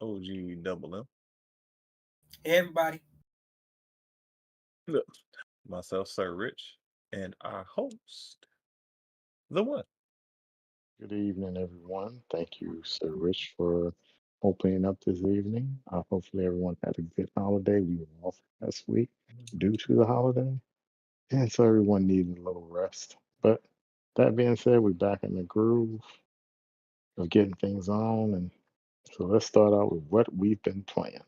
OG Double M. Hey, everybody. Look, myself, Sir Rich, and our host, the one. Good evening, everyone. Thank you, Sir Rich, for opening up this evening. Hopefully, everyone had a good holiday. We were off last week due to the holiday, and so everyone needed a little rest. But that being said, we're back in the groove of getting things on. And so let's start out with what we've been playing.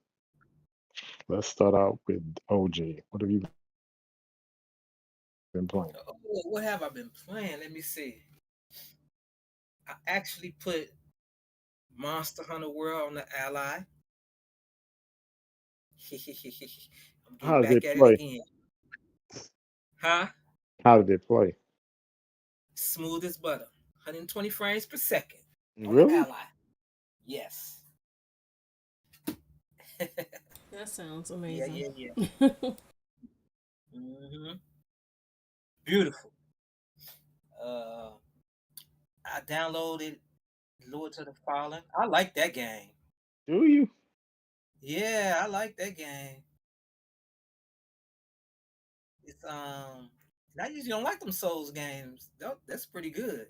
Let's start out with OG. What have you been playing? Oh, what have I been playing? Let me see. I actually put Monster Hunter World on the Ally. I'm getting How did back it at it play? again. Huh? How did it play? Smooth as butter. 120 frames per second on the Really? Ally. Yes. That sounds Yeah, amazing. yeah, yeah. hmm Beautiful. Uh, I downloaded Lord to the Fallen. I like that game. Do you? Yeah, I like that game. It's I usually don't like them Souls games. That's pretty good.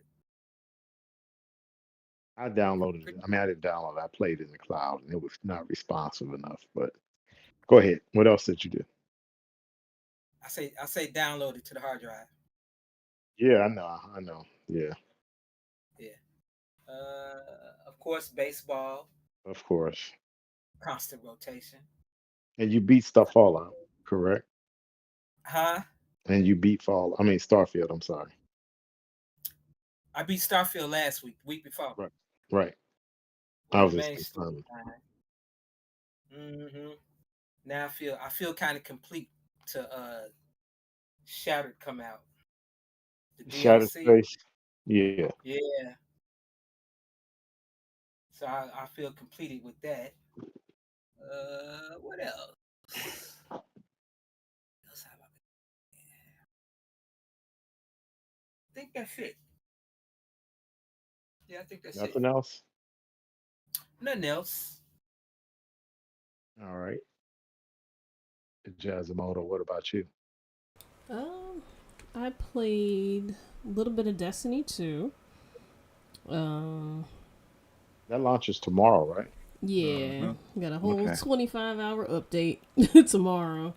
I downloaded it. Pretty, I mean, I didn't download it. I played it in the cloud, and it was not responsive enough. But go ahead. What else did you do? I say download it to the hard drive. Yeah, I know. I know. Yeah, Yeah. Of course, baseball, of course. constant rotation. And you beat stuff Fallout, correct? Huh? And you beat Fall. I mean, Starfield. I'm sorry. I beat Starfield last week, week before. Right. Right. I Yeah, was the just main confirming. storyline. Mm-hmm. Now I feel kind of complete to Shattered come out. The Shattered DLC. Space. Yeah. Yeah. So I feel completed with that. What else? What else have I I think that's it. Yeah, I think that's it. Nothing else. Nothing else. All right. Jazamoto. What about you? Um, I played a little bit of Destiny 2. Um, That launches tomorrow, right? yeah, Mm-hmm. got a whole Okay. 25-hour update tomorrow.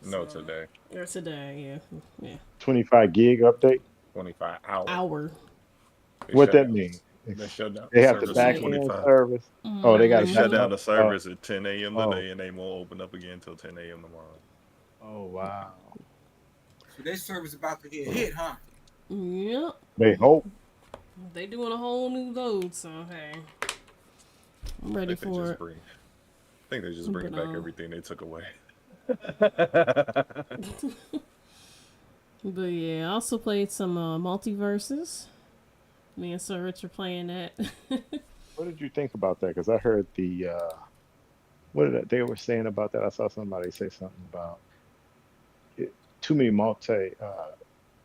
No, So, today. or today, yeah. 25 gig update. 25 hour. Hour. They What shut that down. mean? They shut down They the have the service at back Yeah. end 25. service. Oh, they got They to shut shut down Mm-hmm. down. the service at 10 a.m. Oh. today, and they won't open up again until 10 a.m. tomorrow. Oh, wow. So their server's about to get hit, huh? Yep. They hope. They doing a whole new load, so hey, I'm I ready think they for just it. bring. I think they just bringing But back everything they took away. but yeah, I also played some multiverses. Me and Sir Rich are playing that. What did you think about that? Because I heard what they were saying about that. I saw somebody say something about it, too many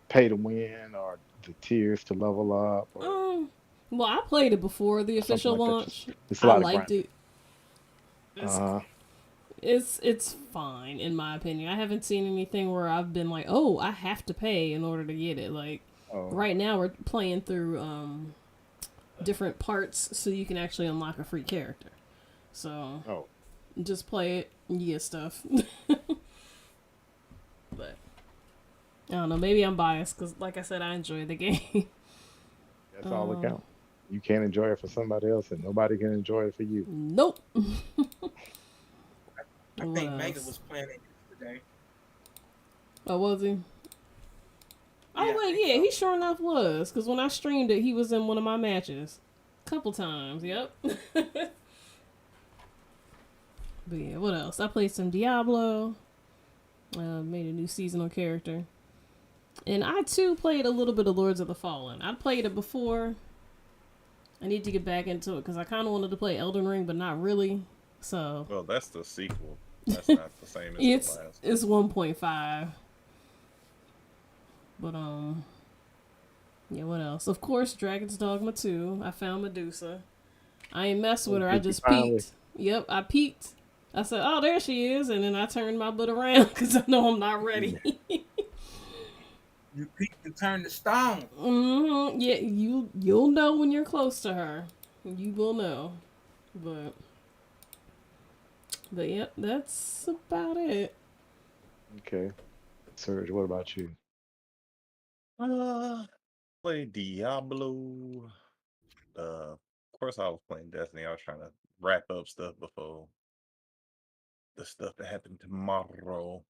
pay to win or the tiers to level up or um, well, I played it before the something official like that. launch. It's a I lot of liked grinding. it. It's Uh, it's fine in my opinion. I haven't seen anything where I've been like, oh, I have to pay in order to get it. Like oh, right now, we're playing through different parts so you can actually unlock a free character. So oh, just play it and you get stuff. But I don't know. Maybe I'm biased because, like I said, I enjoy the game. that's all that counts. You can't enjoy it for somebody else, and nobody can enjoy it for you. Nope. I What think Megan else? was playing it yesterday. Oh, was he? Yeah, Oh I wait, think yeah, so. he sure enough was. Cause when I streamed it, he was in one of my matches, couple times. Yep. But yeah, what else? I played some Diablo. Made a new seasonal character, and I too played a little bit of Lords of the Fallen. I played it before. I need to get back into it because I kind of wanted to play Elden Ring, but not really. So Well, that's the sequel. That's not the same as the last one. it's 1.5. But yeah, what else? Of course, Dragon's Dogma 2. I found Medusa. I ain't mess Oh, with her. I did you just finally? peeked. Yep, I peeked. I said, "Oh, there she is," and then I turned my butt around because I know I'm not ready. You peeked and turned the stone. Yeah, you'll know when you're close to her. You will know, but yep, that's about it. Okay. Serge, what about you? Play Diablo. Of course, I was playing Destiny. I was trying to wrap up stuff before the stuff that happened tomorrow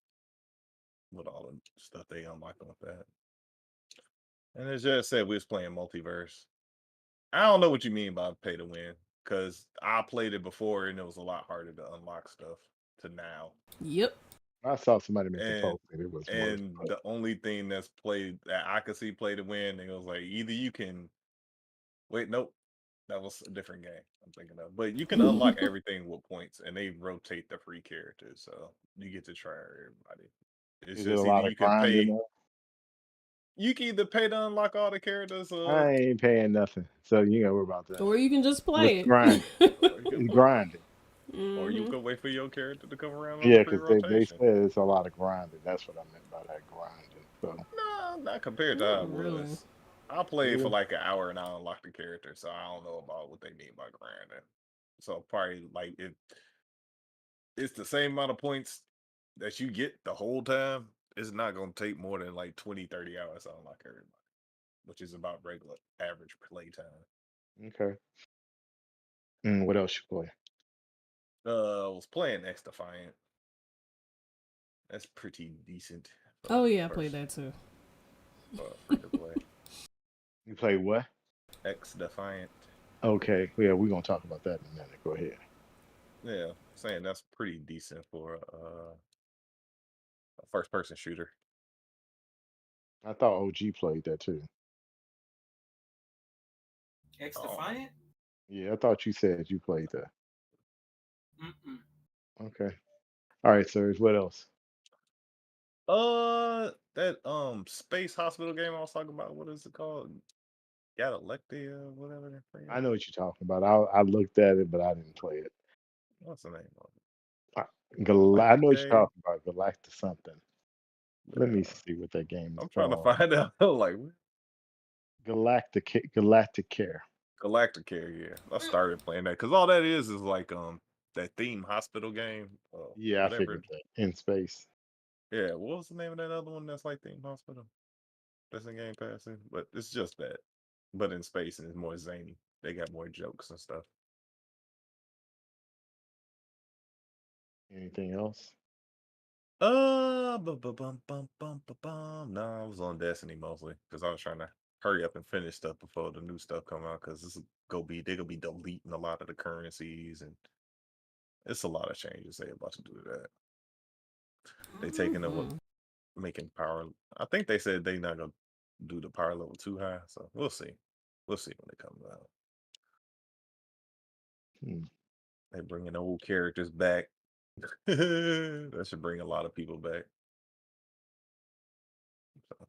with all the stuff they unlocked with that. And as just said, we was playing multiverse. I don't know what you mean by pay to win because I played it before and it was a lot harder to unlock stuff to now. Yep. I saw somebody make a And post that it was worse, but the only thing that's played that I could see play to win, it was like either you can wait, nope, that was a different game I'm thinking of. But you can unlock everything with points and they rotate the free characters, so you get to try everybody. It's is it a just either lot of you can grinding pay though? you can either pay to unlock all the characters I ain't paying nothing, so you know about that. Or you can just What's play grinding? or you can It's play. grinding. Or you can wait for your character to come around on the Yeah, free because they rotation. said it's a lot of grinding. That's what I meant by that grinding. So No, not compared to how it Not really. was. I played for really, like an hour and I unlocked the character, so I don't know about what they mean by grinding. So probably like it's the same amount of points that you get the whole time. It's not gonna take more than like 20, 30 hours to unlock everybody, which is about regular average play time. okay. What else you play? I was playing X Defiant. That's pretty decent for Oh yeah, I played first that too. free to play. You play what? X Defiant. Okay, yeah, we're gonna talk about that in a minute. Go ahead. Yeah, saying that's pretty decent for a first person shooter. I thought OG played that too. X Oh, Defiant? Yeah, I thought you said you played that. Mm-mm. Okay. All right, Serge. What else? that space hospital game I was talking about. What is it called? Galactia, whatever that thing I is. know what you're talking about. I looked at it, but I didn't play it. What's the name of it? I, I know Galactic what you're Cave. talking about. Galactic something. Let me Yeah, see what that game is I'm trying to called. find out. Like what? Galactic Care. Galactic Cave. Yeah, I started playing that because all that is like that theme hospital game. Yeah, I Whatever. figured that. In space. Yeah, what was the name of that other one that's like theme hospital? That's in Game Pass, but it's just that, but in space and it's more zany. They got more jokes and stuff. Anything else? Bum. No, I was on Destiny mostly because I was trying to hurry up and finish stuff before the new stuff come out. Because this is they're gonna be deleting a lot of the currencies and it's a lot of changes they about to do to that. They taking over making power. I think they said they not gonna do the power level too high, so we'll see. We'll see when it comes out. Hmm. They bringing old characters back. That should bring a lot of people back. So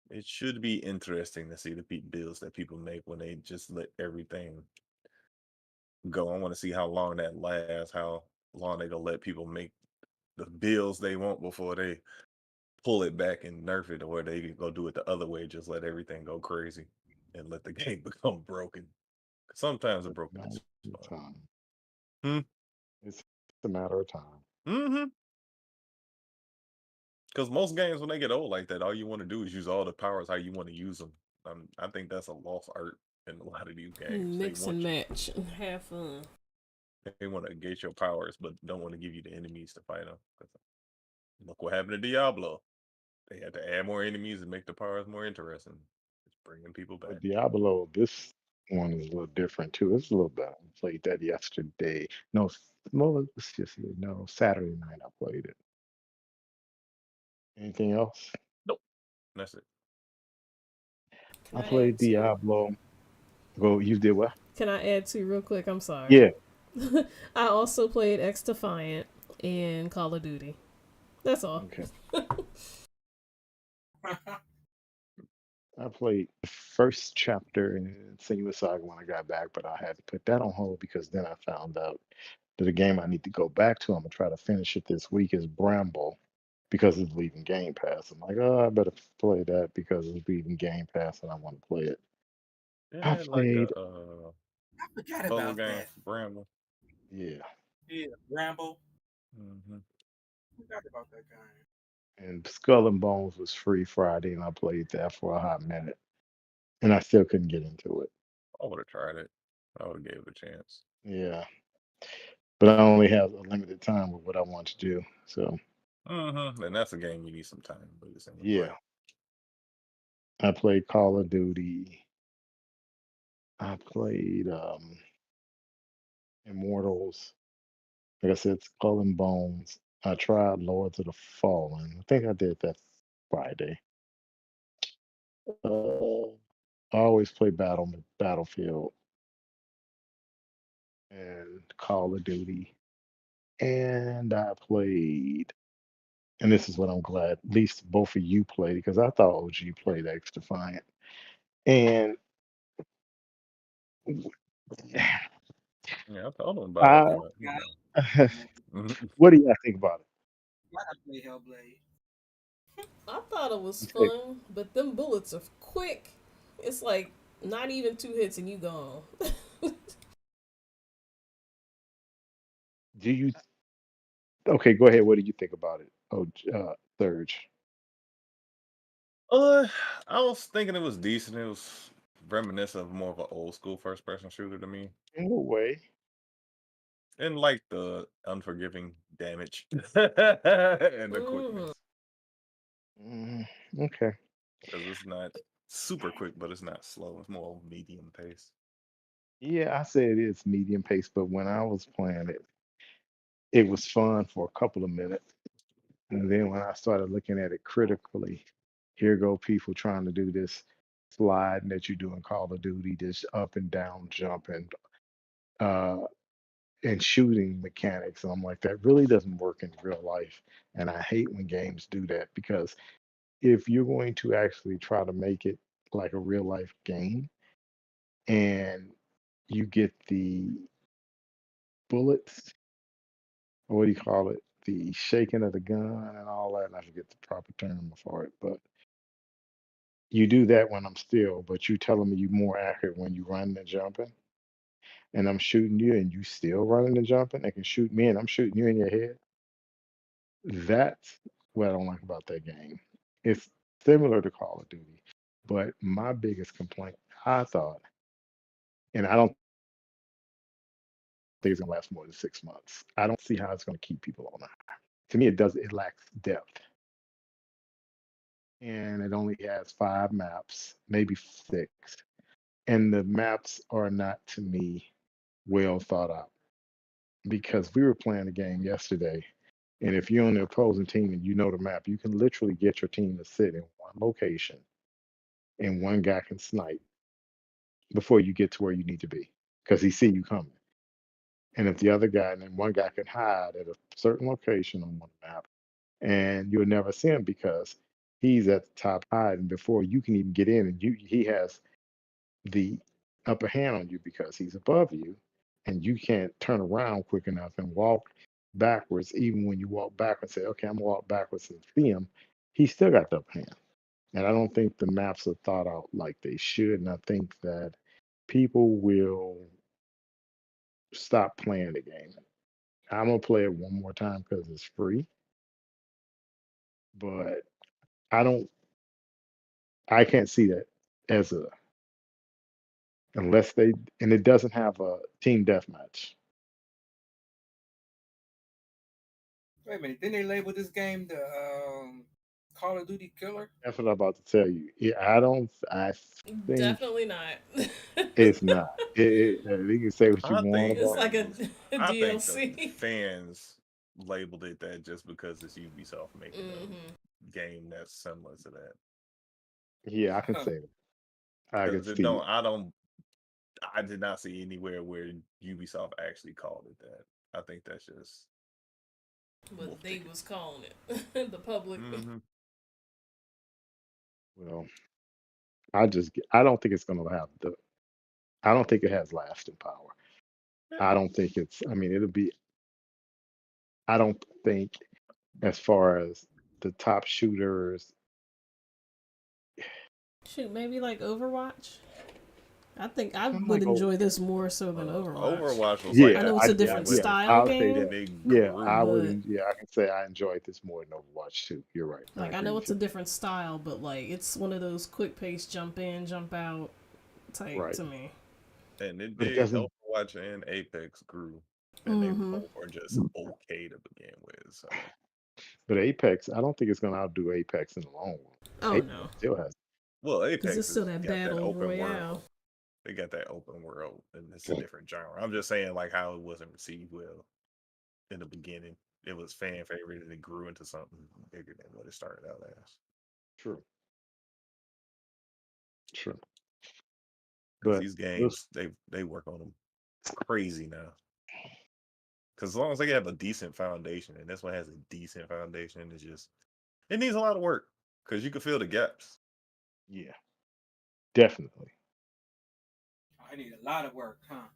it should be interesting to see the builds that people make when they just let everything go. I want to see how long that lasts, how long they gonna let people make the builds they want before they pull it back and nerf it, or they can go do it the other way, just let everything go crazy and let the game become broken. Sometimes the It's a broken matter is of fun. time. Hmm. It's a matter of time. Mm-hmm. Because most games, when they get old like that, all you want to do is use all the powers how you want to use them. I think that's a lost art in a lot of these games. They Mix and want you, match and have fun. they want to gauge your powers, but don't want to give you the enemies to fight them. Look what happened to Diablo. They had to add more enemies and make the powers more interesting. It's bringing people But back. Diablo, this one is a little different too. It's a little better. I played that yesterday. No, well, it's just no Saturday night. I played it. Anything else? Nope. That's it. Can I I add played two? Diablo. Well, you did what? Can I add two real quick? I'm sorry. Yeah. I also played X Defiant and Call of Duty. That's all. Okay. I played the first chapter in Senua Saga when I got back, but I had to put that on hold because then I found out that a game I need to go back to, I'm gonna try to finish it this week, is Bramble because it's leaving Game Pass. I'm like, oh, I better play that because it's leaving Game Pass and I want to play it. Isn't I that like a played, I forgot puzzle about game that. for Bramble? yeah, Yeah, Rambo. Hmm. Forgot about that game. and Skull and Bones was free Friday, and I played that for a hot minute, and I still couldn't get into it. I would have tried it. I would have gave it a chance. Yeah, but I only have a limited time with what I want to do. So And that's a game you need some time, but it's in the play. yeah, I played Call of Duty. I played Immortals. Like I said, Skull and Bones. I tried Lords of the Fallen. I think I did that Friday. I always play Battlefield and Call of Duty. And I played, and this is what I'm glad, at least both of you played, because I thought OG played X Defiant. And Yeah, I told him about it, I, but you God, know. Mhm. what do y'all think about it? gotta play Hellblade. I thought it was Okay, fun, but them bullets are quick. It's like not even two hits and you gone. do you, okay, go ahead. What do you think about it? Oh, Surge. uh, I was thinking it was decent. It was reminiscent of more of an old school first person shooter to me. In a way. And like the unforgiving damage and the Hmm. quickness. Mm, okay. Because it's not super quick, but it's not slow. It's more medium pace. Yeah, I say it is medium pace, but when I was playing it, it was fun for a couple of minutes. And then when I started looking at it critically, here go people trying to do this slide that you do in Call of Duty, this up and down jumping, uh, and shooting mechanics. And I'm like, that really doesn't work in real life. And I hate when games do that because if you're going to actually try to make it like a real life game and you get the bullets, or what do you call it? The shaking of the gun and all that. And I forget the proper term for it, but you do that when I'm still, but you telling me you more accurate when you running and jumping, and I'm shooting you and you still running and jumping and can shoot me and I'm shooting you in your head. That's what I don't like about that game. It's similar to Call of Duty, but my biggest complaint, I thought, and I don't think it's gonna last more than 6 months. I don't see how it's gonna keep people on there. To me, it lacks depth, and it only has 5 maps, maybe 6, and the maps are not to me well thought out because we were playing a game yesterday, and if you're on the opposing team and you know the map, you can literally get your team to sit in one location and one guy can snipe before you get to where you need to be because he see you coming. And if the other guy and then one guy can hide at a certain location on one map, and you'll never see him because he's at the top hiding before you can even get in, and he has the upper hand on you because he's above you, and you can't turn around quick enough and walk backwards. Even when you walk backwards, say, "Okay, I'm gonna walk backwards and see him," he's still got the upper hand. And I don't think the maps are thought out like they should. And I think that people will stop playing the game. I'm gonna play it one more time because it's free, but I don't. I can't see that as a unless they and it doesn't have a team deathmatch. Wait a minute. Didn't they label this game the Call of Duty Killer? That's what I'm about to tell you. Yeah, I don't. I think Definitely not. it's not. You can say what you I want think It's about like it. a the I think the DLC. fans labeled it that just because it's Ubisoft making Hmm. a game that's similar to that. Yeah, I can Huh. say that. I can Because it see don't it. I did not see anywhere where Ubisoft actually called it that. I think that's just But wolf they tickets. was calling it. The public. Hmm. Well, I don't think it's going to have the. I don't think it has lasting power. I don't think it's. I mean, it'll be. I don't think as far as the top shooters. Shoot, maybe like Overwatch. I think I I'm would like, oh, enjoy this more so than Overwatch. Overwatch was like I yeah, know that it's I a to yeah, begin different yeah. with, style I'll say game, that. and they Yeah, I grew. but would. Yeah, I can say I enjoyed this more than Overwatch too. You're right. I like I agree know with it's a you. different style, but like it's one of those quick pace jump in, jump out type Right, to me. And it but it did. doesn't. Overwatch and Apex grew, and they Mm-hmm. both are just okay to begin with. So But Apex, I don't think it's going to outdo Apex in the long run. Oh Apex no, still has. well, because it's Apex still has that got that battle open royale. world. They got that open world, and it's a different genre. I'm just saying, like how it wasn't received well in the beginning. It was fan favorite, and it grew into something bigger than what it started out as. True, true. Because But these we'll, games, they work on them crazy now. Because as long as they have a decent foundation, and this one has a decent foundation, it's just it needs a lot of work. Because you can feel the gaps. yeah, definitely. I need a lot of work, huh?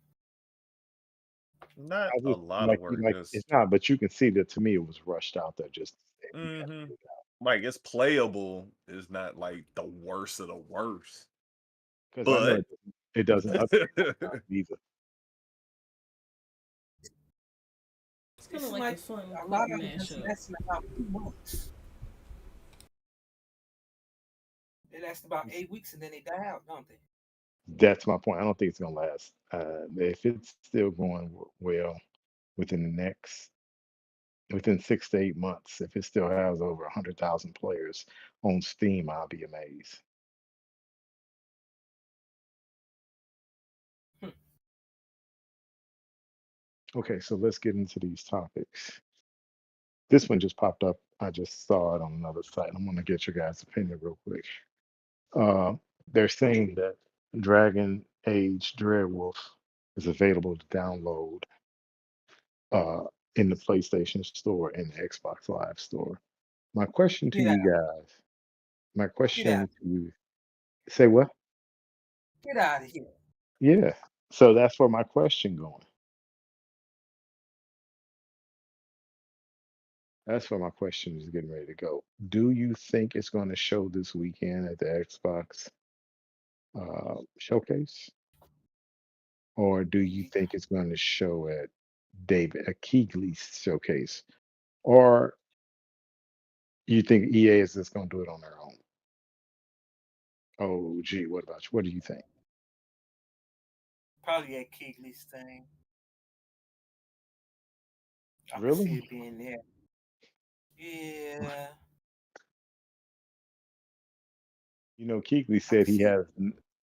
Not I a just lot of work, like it's just not, but you can see that to me it was rushed out there just to say we got to hmm get it out. like it's playable. It's not like the worst of the worst, Because I know but it doesn't update on time either. It's kind of It's like a like fun a quick lot of them just mashup. last about 2 months. They last about 8 weeks and then they die out, don't they? That's my point. I don't think it's gonna last. If it's still going well within the next within 6 to 8 months, if it still has over 100,000 players on Steam, I'll be amazed. Hmm. Okay, so let's get into these topics. This one just popped up. I just saw it on another site. I'm gonna get your guys' opinion real quick. Uh, they're saying that Dragon Age Dreadwolf is available to download uh, in the PlayStation Store and the Xbox Live Store. My question to Get out, you guys, my get out, question to you, say what? get out of here. Yeah. So that's where my question going. That's where my question is getting ready to go. Do you think it's going to show this weekend at the Xbox showcase, or do you think it's going to show at David Keegley's showcase, or you think EA is just going to do it on their own? Oh, gee, what about you? What do you think? Probably at Keegley's thing. I could see Really? it being there. Yeah, You know, Keegley I could said he see it. has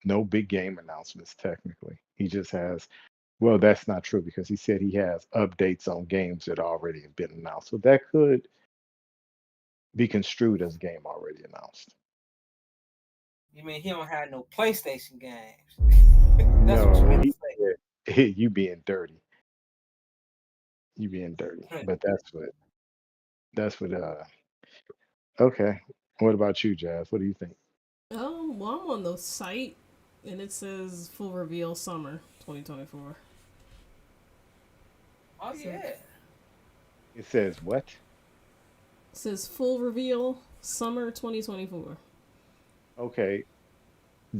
no big game announcements technically. He just has, well, that's not true because he said he has updates on games that already have been announced. So that could be construed as a game already announced. You mean he don't have no PlayStation games? That's what you No, meant to he say. said, you being dirty. You being dirty. Hmm. But that's what okay. What about you, Jazz? What do you think? Well, I'm on the site, and it says full reveal summer 2024. Oh So it yeah. It says what? says full reveal summer 2024. Okay.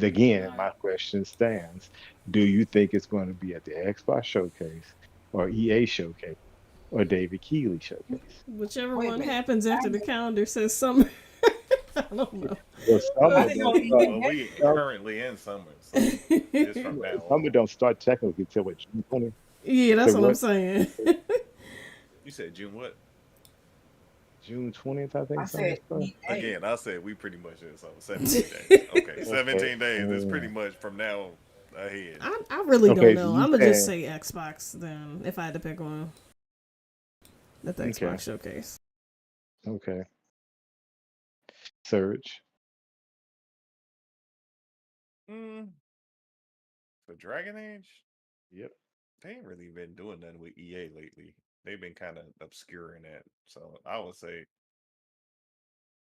Again, Right. my question stands. Do you think it's going to be at the Xbox showcase or EA showcase or David Keeley showcase? Whichever Wait a one minute. happens I after the didn't, calendar says summer. I don't know. Well, I summer didn't don't know start. EA Well, had we Some, currently in summer, so it's from now summer on. don't start technically till what, June 20th? Yeah, So that's what I'm what? saying. You said June what? June 20th, I I think summer said starts. EA. Again, I said we pretty much in summer. 17 days. Okay, Okay. 17 days is pretty much from now ahead. I really don't Okay, so know. you I'm gonna just saying say Xbox then, if I had to pick one at the okay, Xbox showcase. okay. Surge. Mm, for Dragon Age, Yep. they ain't really been doing nothing with EA lately. They've been kind of obscuring that. So I would say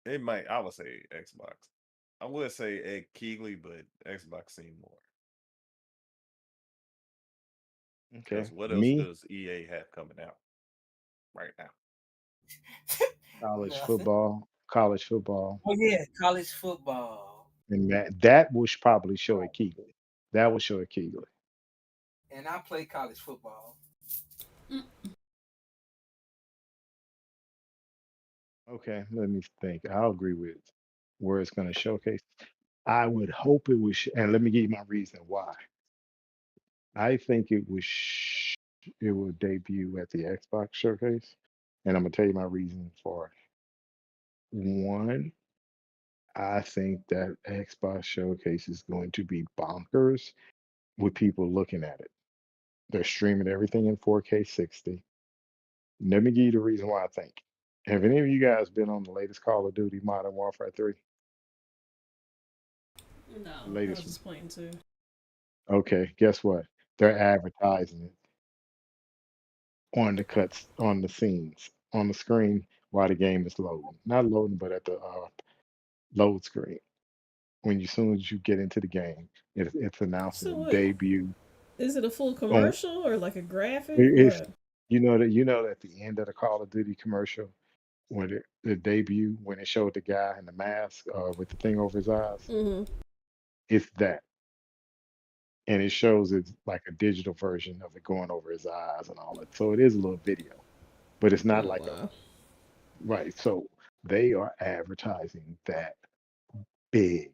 it might. I would say Xbox. I would say Ed Keegley, but Xbox seen more. Okay. Because what else Me, does EA have coming out right now? college Nothing. football, college football, Oh yeah, college football. and that would probably show a Keegley. That would show a Keegley. And I play college football. Okay, let me think. I'll agree with where it's going to showcase. I would hope it was, and let me give you my reason why. I think it will debut at the Xbox showcase, and I'm gonna tell you my reason for it. One, I think that Xbox showcase is going to be bonkers with people looking at it. They're streaming everything in 4K 60. Let me give you the reason why I think. Have any of you guys been on the latest Call of Duty Modern Warfare 3? No, The I was latest one. just playing too. Okay, guess what? They're advertising it on the cuts, on the scenes, on the screen while the game is loading. Not loading, but at the load screen. When you, as soon as you get into the game, it's announcing So the what? debut Is it a full on commercial or like a graphic? it's What? you know that at the end of the Call of Duty commercial when the debut when it showed the guy in the mask with the thing over his eyes, Mm-hmm. it's that. And it shows it's like a digital version of it going over his eyes and all that. So it is a little video, but it's not Oh like a wow. right. So they are advertising that big.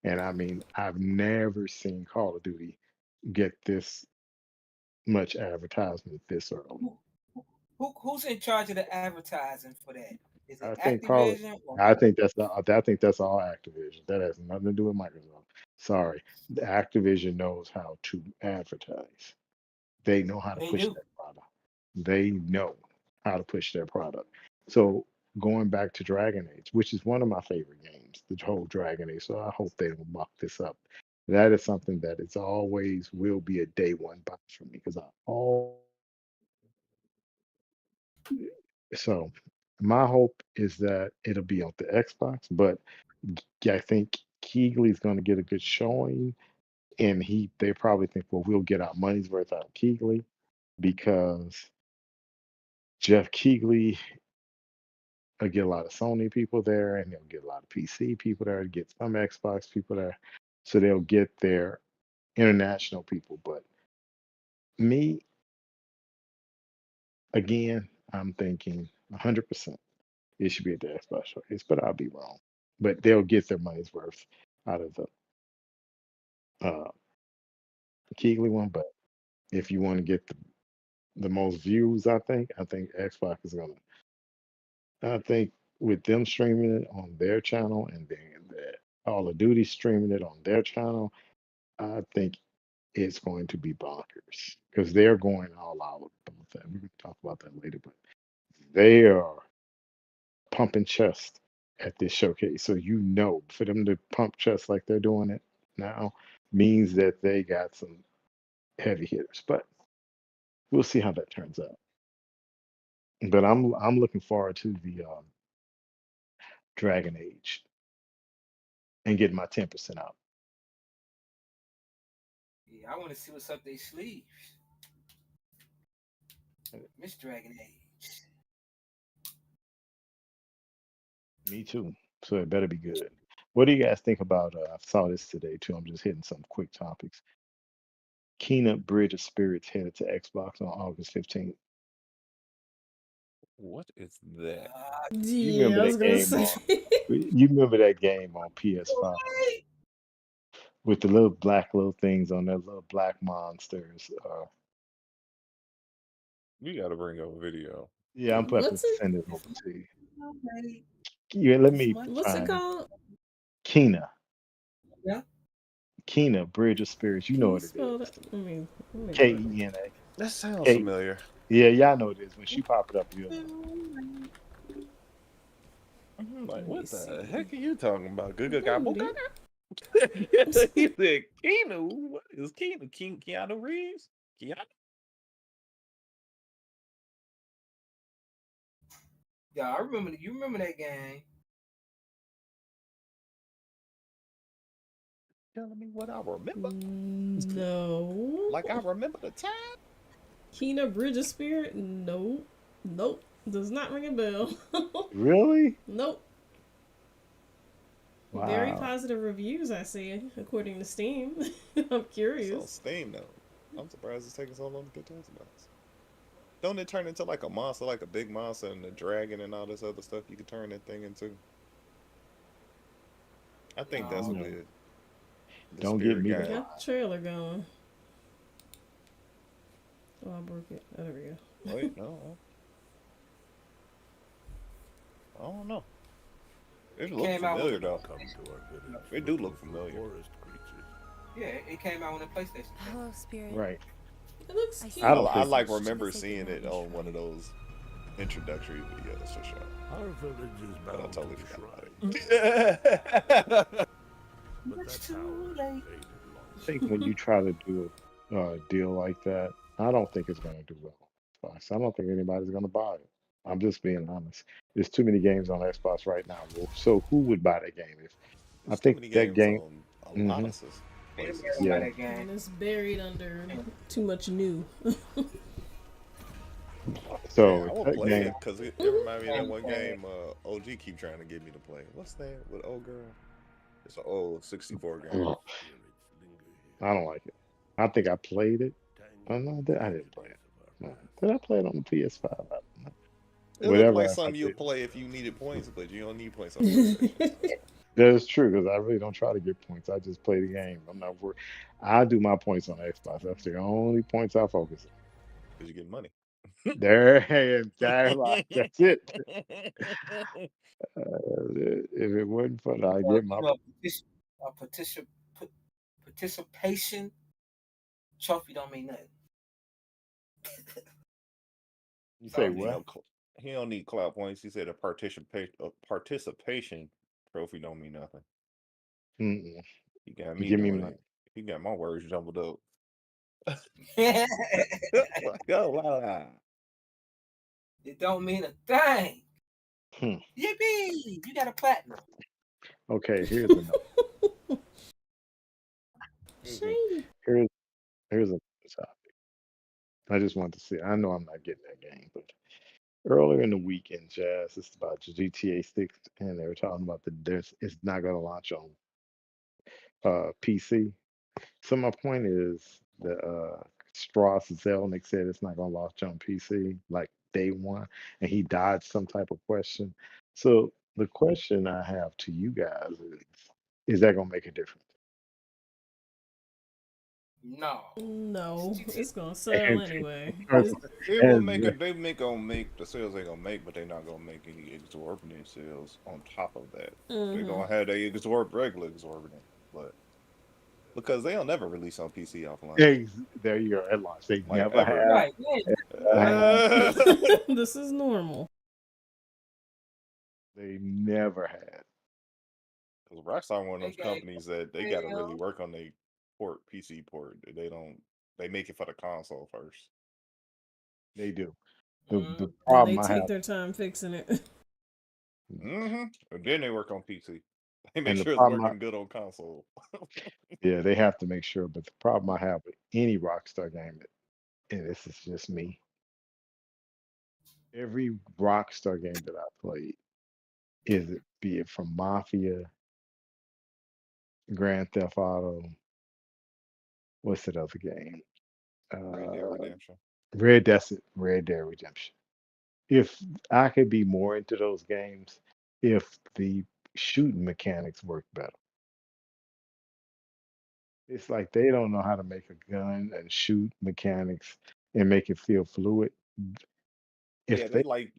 And I mean, I've never seen Call of Duty get this much advertisement this early. Who, who's in charge of the advertising for that? Is it I think Call Activision or I think that's all Activision. That has nothing to do with Microsoft. Sorry. The Activision knows how to advertise. They know how to they push do? their product. They know how to push their product. So going back to Dragon Age, which is one of my favorite games, the whole Dragon Age. So I hope they don't muck this up. That is something that it's always will be a day one buy for me because I all so my hope is that it'll be on the Xbox, but I think Keegley's going to get a good showing, and they probably think, well, we'll get our money's worth out of Keegley because Jeff Keegley will get a lot of Sony people there, and they'll get a lot of PC people there, get some Xbox people there, so they'll get their international people. But me, again, I'm thinking 100% it should be at the Xbox showcase, but I'll be wrong. But they'll get their money's worth out of the uh, Keegley one. But if you want to get the most views, I think Xbox is gonna. I think with them streaming it on their channel and then the Call of Duty streaming it on their channel, I think it's going to be bonkers because they're going all out about that. We can talk about that later, but they are pumping chest at this showcase. So for them to pump chest like they're doing it now means that they got some heavy hitters. But we'll see how that turns out. But I'm looking forward to the Dragon Age and getting my 10% out. Yeah, I want to see what's up their sleeves. Miss Dragon Age. Me too. So it better be good. What do you guys think about? I saw this today too. I'm just hitting some quick topics. Kena Bridge of Spirits headed to Xbox on August 15th. What is that? You remember Yeah, I was that gonna game say. on? You remember that game on PS5 Right. with the little black little things on there, little black monsters. You got to bring up a video. Yeah, I'm about to What's it? send it over to you. Alright. Yeah, let It's me much. What's it find called? Kena. Yeah. Kena Bridge of Spirits. You Can know you what it spell is. that? Let me look. Kena. That sounds K. familiar. Yeah, y'all know what it is. When she pop it up, you'll know. Alright. I'm like, Let me what see. the heck are you talking about? Gaga Dang, gabo dude. gaga? He said Keanu. What is Keanu? Keanu Reeves? Keanu? Yeah, I remember. You remember that game? telling me what I remember? No. Like I remember the time? Kena Bridge of Spirit? Nope. Nope. Does not ring a bell. Really? Nope. Very Wow. positive reviews, I see, according to Steam. I'm It's curious. on Steam though. I'm surprised it's taking so long to get those amounts. Don't it turn into like a monster, like a big monster and a dragon and all this other stuff you can turn that thing into? I think that's what No. the Don't get spirit me We guide. to got the trailer going. Oh, I broke it. Oh, there we go. Wait, no. I don't know. It looks came out with familiar the though. PlayStation. They do look familiar. Yeah, it came out on the PlayStation. Hello, Spirit. right. It looks I cute. I don't I think like Should I remember say seeing goodnight it and on one try? of those introductory videos for sure. Our village is But I bound totally to the forgot shrine, about it. but It's that too power late. faded I long think ago. when you try to do a deal like that, I don't think it's going to do well. Xbox. I don't think anybody's going to buy it. I'm just being honest. There's too many games on Xbox right now, Wolf. So who would buy that game? If I There's too think many that games game, on a lot hmm of Ain't places. nobody yeah, buy that And game. it's buried under too much new. Man, so I if will that play game, it because it reminds me of that And, one game OG keep trying to get me to play. What's that with old girl? It's an old 64 game. ugh, Spirits linger I here, don't like it. I think I played it. Oh tangled no, with the I didn't play it. tragedies of our No. past. Did I play it on the PS5? I don't know. It looked Whatever like I something you'll did. play if you needed points, but you don't need points on PlayStation. So, That is true because I really don't try to get points. I just play the game. I'm not worried. I do my points on Xbox. That's the only points I focus on. because you get money. There, that's it. If it wasn't for that, I get my. you know, a participation trophy don't mean nothing. You He say Sorry, don't need what? Tina. no. He don't need cloud points. He said a participation trophy don't mean nothing. Mm-mm. He got You me give me doing money. it. He got my words jumbled up. It Go, wow. don't mean a thing. Hmm. Yippee! You got a platinum. Okay, here's another. Shady. Here's here's another topic. I just want to see. I know I'm not getting that game, but earlier in the weekend, Jazz, it's about GTA 6, and they were talking about it's not going to launch on PC. So my point is the Strauss Zelnick said it's not going to launch on PC like day one, and he dodged some type of question. So the question I have to you guys is that going to make a difference? No. No, GTA it's gonna sell And anyway. because It will make and a. Gonna make the sales they gonna make, but they're not gonna make any exorbitant sales on top of that. They're Mm-hmm. gonna have they regular exorbitant, but because they'll never release on PC off launch, there you go at launch. They like never ever. have. right. Yeah, Never have. This is normal. They never had. Because Rockstar one of they those gave companies that they got to really hell. work on their PC port. They don't. They make it for the console first. They do. The Mm, And they problem I take have, their time fixing it. And then they work on PC. They make and the sure it's problem I, working good on console. yeah, they have to make sure. But the problem I have with any Rockstar game, and this is just me, every Rockstar game that I played, be it from Mafia, Grand Theft Auto, what's that other game? Red Dead Uh, Redemption. Red Dead Redemption. If I could be more into those games, if the shooting mechanics work better. It's like they don't know how to make a gun and shoot mechanics and make it feel fluid. Yeah, If they they like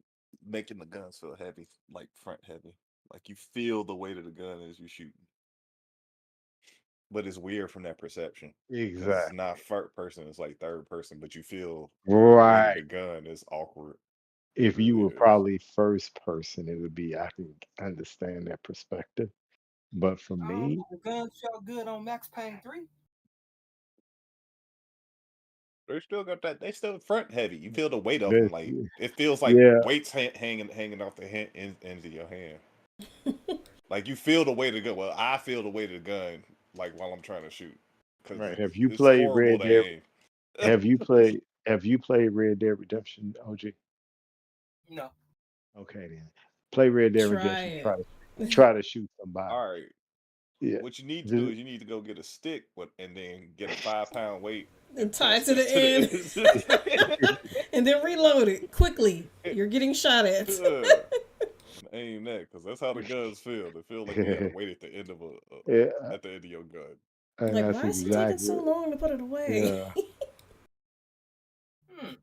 making the guns feel heavy, like front heavy. Like you feel the weight of the gun as you shoot. But it's weird from that perception because it's not exactly first person; it's like third person. But you feel the weight of right. the gun is awkward. It If you really were is. probably first person, it would be I can understand that perspective. But for I don't me, know. The gun felt good on Max Payne 3. They still got that. They still front heavy. You feel the weight of them. this, Like it feels like yeah, weights hanging off the ends of your hand. Like you feel the weight of the gun. Well, I feel the weight of the gun like while I'm trying to shoot, because Right. Have you it's played horrible Red to Dead? aim. Have you played Red Dead Redemption, OG? No. Okay then. Play Red Dead Try Redemption. Try it. to try to shoot somebody. All right, Yeah. what you need to do Just- is you need to go get a stick and then get a 5 pound weight And and tie it to press the it to end. the And then reload it quickly. You're getting shot at. end. Aim that, because that's how the guns feel. They feel like you got to wait at the end of yeah, at the end of your gun. and Like, that's why is he taking exactly so long to put it away? yeah. Hmm.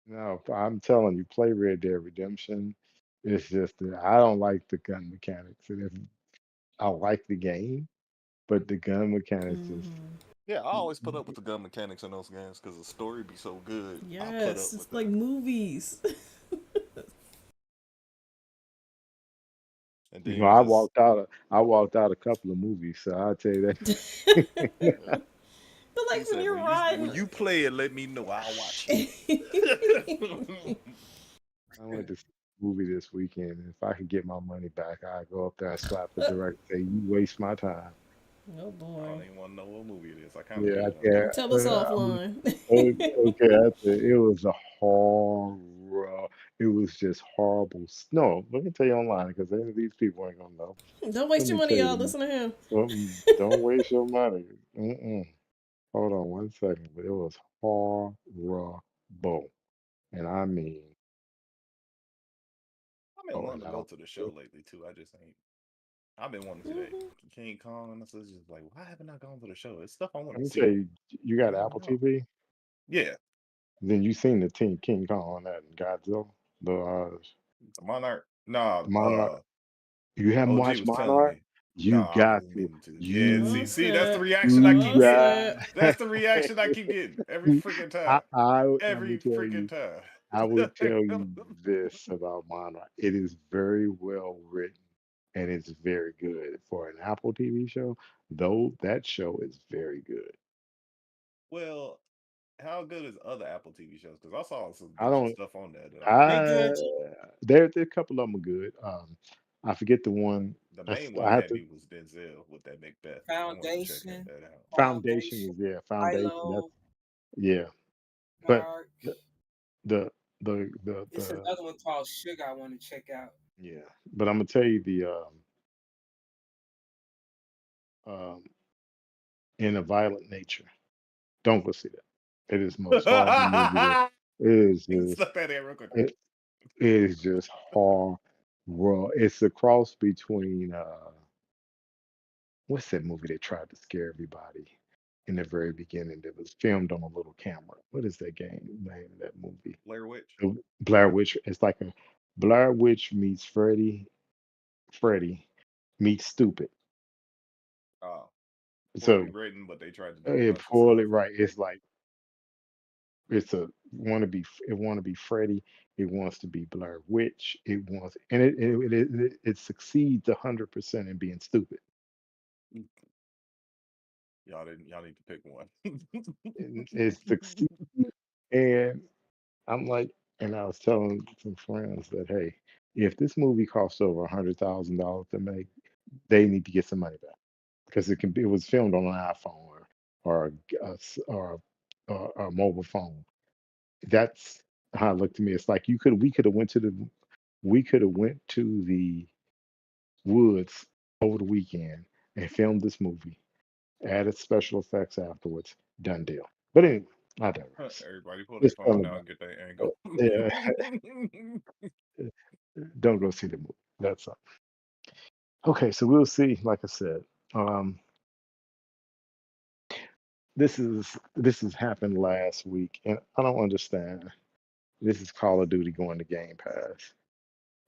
No, I'm telling you, play Red Dead Redemption. It's just that I don't like the gun mechanics, and if I like the game, but the gun mechanics just Yeah, I always put up with the gun mechanics in those games because the story be so good. I put Yes, up it's with like that. movies. And then you just I walked out a couple of movies, so I'll tell you But that. he like when said you're when riding. you play it, let me know. I'll watch it. I went to see a movie this weekend, and if I could get my money back, I'd go up there and slap the director, say, "You waste my time." Oh I boy. don't even want to know what movie it is. I kind of Yeah, do I though. can't. Tell us offline. Okay, it was a horror. It was just horrible. No, let me tell you online because these people ain't gonna know. Don't Let waste your me money, tell you y'all. Listen to him. don't waste your money. Mm-mm. Hold on one second, but it was horrible, and I mean, I've been oh, wanting and to I go don't. to the show lately too. I just ain't. I've been wanting to see that Hmm King Kong, and it's just like, why haven't I gone to the show? It's stuff I want Let to me tell see, you, you and got I haven't Apple gone. TV. Yeah, Then you seen the Team King Kong on that Godzilla, the Monarch. Nah, the Monarch. You haven't OG watched was telling Monarch? me. You Nah, I've got been to. meaning to. Yeah, You see, that's the Okay. reaction I you keep getting. got. Okay. That's the reaction I keep getting every freaking time. I will Every tell freaking you. time. I will I've tell you this about Monarch. It is very well written and it's very good for an Apple TV show. Though that show is very good. well, how good is other Apple TV shows? Because I saw some I decent don't. stuff on there that I They liked. I good. there a couple of them are good. I forget the one. The main one I have had to. me was Denzel with that Macbeth. I wanted to check Foundation. that out. Foundation Foundation. is there. Foundation. That's Philo. yeah. But Narc. the the It's another one called Sugar I want to check out. yeah. But I'm gonna tell you the um in a violent nature. Don't go see that. It is the most horrible movie that it is You can just stuff that in real quick. it, it is just horrible. It's a cross between what's that movie they tried to scare everybody in the very beginning that was filmed on a little camera? What is that name of that movie? Blair Witch. Blair Witch. It's like a Blair Witch meets Freddy meets Stupid. Poorly So written, but they tried to do a bunch of poorly stuff. right. It's like it's a want to be Freddy. It wants to be Blair Witch. It wants and it succeeds 100% in being stupid. Y'all need to pick one. And it succeeds. And I'm like, and I was telling some friends that hey, if this movie costs over $100,000 to make, they need to get some money back because it was filmed on an iPhone or or a mobile phone. That's how it looked to me. It's like we could have went to the woods over the weekend and filmed this movie, added special effects afterwards, done deal. But anyway, I digress. Everybody pull their Just phone telling out and get that angle. yeah, don't go see the movie. That's all. Okay, so we'll see. Like I said, um, this has happened last week, and I don't understand. This is Call of Duty going to Game Pass.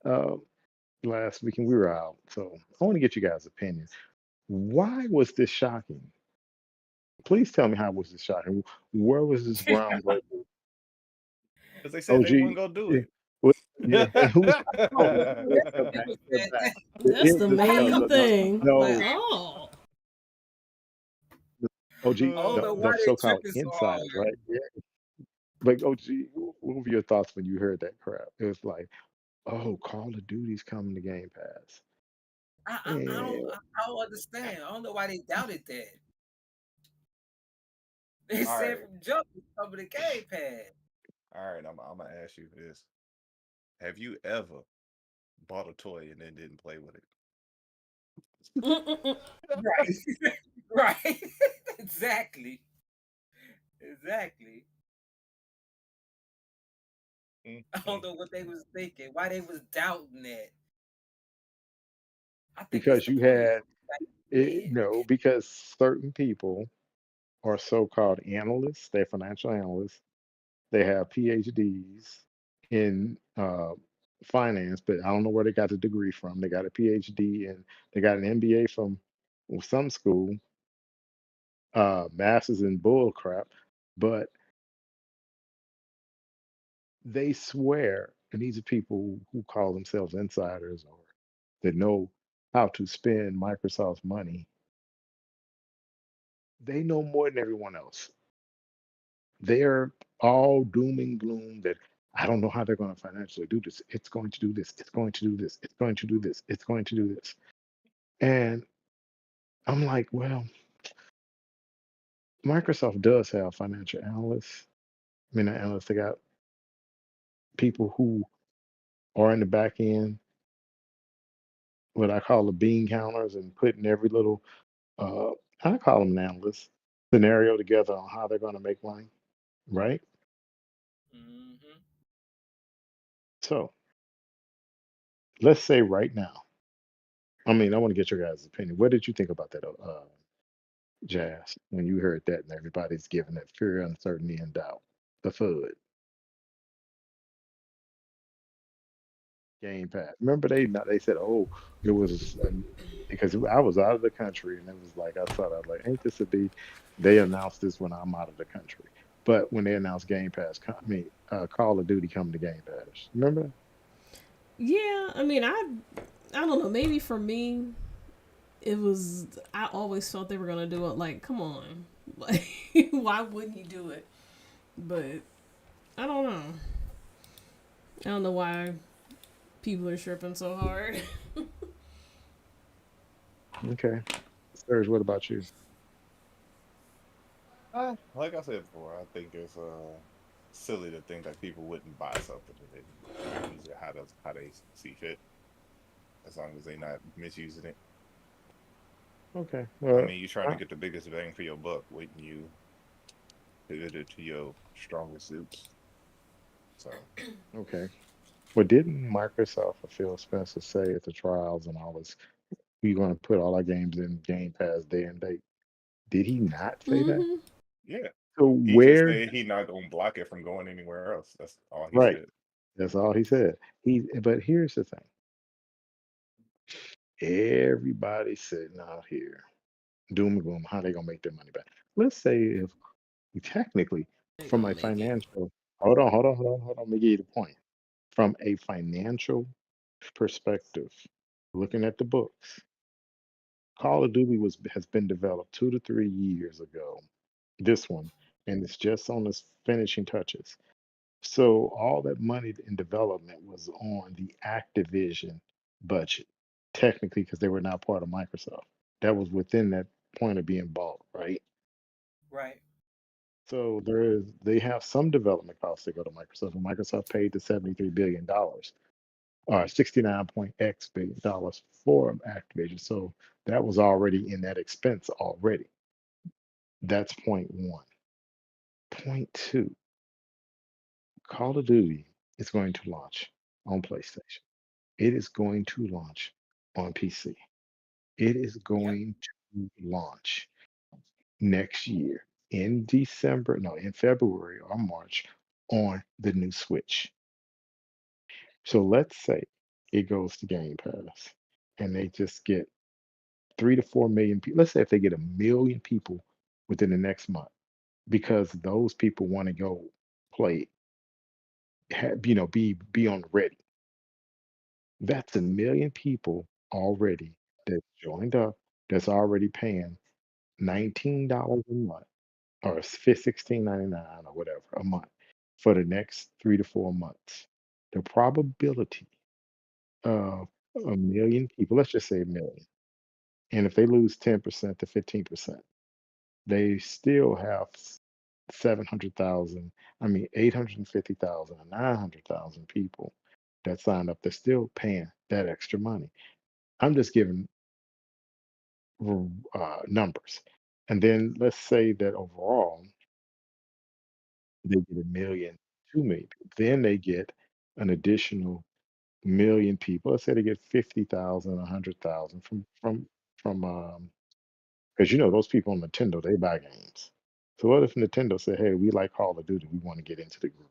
Uh, Last weekend we were out, so I want to get you guys' opinion. Why was this shocking? Please tell me how was this shocking? Where was this groundbreaking? Because they said they OG, weren't gonna do yeah, it. yeah, who's hold on, let's step back, People step said back. that. That's the This no, main no, no, thing. Like, no, oh, OG, I don't know why the they so-called tripping so insiders, hard. right? Yeah. Like OG, what were your thoughts when you heard that crap? It was like, oh, Call of Duty's coming to Game Pass. Yeah, I don't understand. I don't know why they doubted that. They All said right, from jump it's coming to Game Pass. all right. I'm gonna ask you this: have you ever bought a toy and then didn't play with it? Mm-mm-mm. Right. Right. Exactly. Exactly. I don't Mm. know what they was thinking, why they was doubting that. I think it's because the you point had like it, you no, because certain people are so-called analysts, they're financial analysts. They have PhDs in finance, but I don't know where they got the degree from. They got a PhD and they got an MBA from some school, masters in bull crap, but they swear, and these are people who call themselves insiders or that know how to spend Microsoft's money. They know more than everyone else. They're all doom and gloom that I don't know how they're going to financially do this. It's going to do this. It's going to do this. It's going to do this. It's going to do this. And I'm like, well, Microsoft does have financial analysts. I mean, not analysts, they got people who are in the back end, what I call the bean counters, and putting every little, uh, I call them an analyst, scenario together on how they're going to make money, right? mhm. So let's say right now, I mean, I want to get your guys' opinion. What did you think about that, Jazz, when you heard that and everybody's giving that fear, uncertainty, and doubt? The FUD, Game Pass. Remember they said, oh, it was because I was out of the country and it was like I thought I was like, ain't this a be? They announced this when I'm out of the country, but when they announced Game Pass, I mean, Call of Duty coming to Game Pass. Remember? Yeah, I mean, I don't know. Maybe for me, it was. I always felt they were gonna do it. Like, come on, like, why wouldn't you do it? But I don't know. I don't know why people are tripping so hard. Okay, Serge, what about you? Like I said before, I think it's silly to think that people wouldn't buy something and then use it how they see fit, as long as they're not misusing it. Okay, I well, mean, you're trying to I, get the biggest bang for your buck, wouldn't you pivot it to your strongest suits? So, okay. Well, didn't Microsoft or Phil Spencer say at the trials and all this, we're going to put all our games in Game Pass day and date? Did he not say that? Mm-hmm. yeah, So he just where? said he not gonna block it from going anywhere else. That's all he Right. said. That's all he said. But here's the thing. Everybody's sitting out here, doom and gloom, how they gonna make their money back? Let's say if we technically, Ain't from gonna a make it. financial, hold on, let me give you the point. From a financial perspective, looking at the books, Call of Duty has been developed 2 to 3 years ago. This one, and it's just on its finishing touches. So all that money in development was on the Activision budget, technically, because they were now part of Microsoft. That was within that point of being bought, right? Right. So they have some development costs that go to Microsoft. And Microsoft paid the $73 billion, or 69 point X billion dollars for Activision. So that was already in that expense already. That's point one. Point two, Call of Duty is going to launch on PlayStation. It is going to launch on PC. It is Yep. going to launch next year in December, no, in February or March on the new Switch. So let's say it goes to Game Pass and they just get 3 to 4 million people. Let's say if they get 1 million people within the next month because those people want to go play, be on ready. That's 1 million people already that's joined up, that's already paying $19 a month or 16.99 or whatever a month for the next 3 to 4 months. The probability of a million people, let's just say a million. And if they lose 10% to 15%, they still have 700,000, I mean, 850,000 or 900,000 people that signed up. They're still paying that extra money. I'm just giving numbers. And then let's say that overall they get a million, 2 million people. Then they get an additional million people. Let's say they get 50,000, 100,000 from because those people on Nintendo, they buy games. So what if Nintendo said, "Hey, we like Call of Duty. We want to get into the group."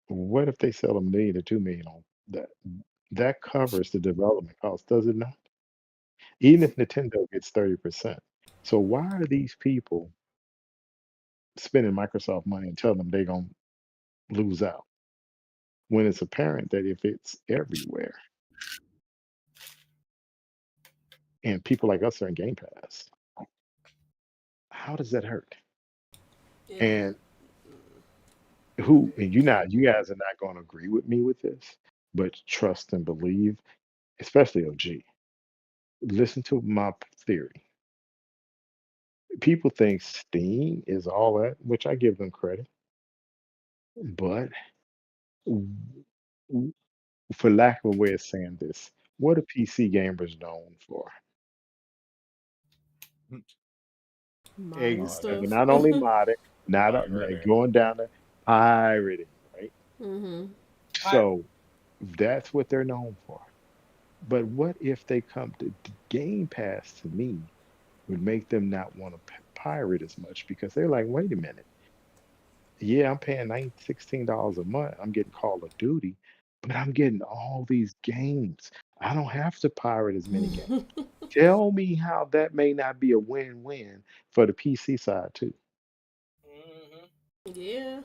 What if they sell 1 million to 2 million on that? That covers the development cost, does it not? Even if Nintendo gets 30%. So why are these people spending Microsoft money and telling them they're gonna lose out when it's apparent that if it's everywhere and people like us are in Game Pass, how does that hurt? It, And who and you guys are not going to agree with me with this, but trust and believe, especially OG. Listen to my theory. People think Steam is all that, which I give them credit, but w- w- for lack of a way of saying this, what are PC gamers known for? modding Exactly. stuff. Not only modding, not Pirating. going down to pirating, right? Mm-hmm. Pirate. So that's what they're known for. But what if they come to Game Pass to me would make them not want to pirate as much because they're like, wait a minute. Yeah, I'm paying $16 a month. I'm getting Call of Duty, but I'm getting all these games. I don't have to pirate as many games. Tell me how that may not be a win-win for the PC side too. Hmm. Yeah.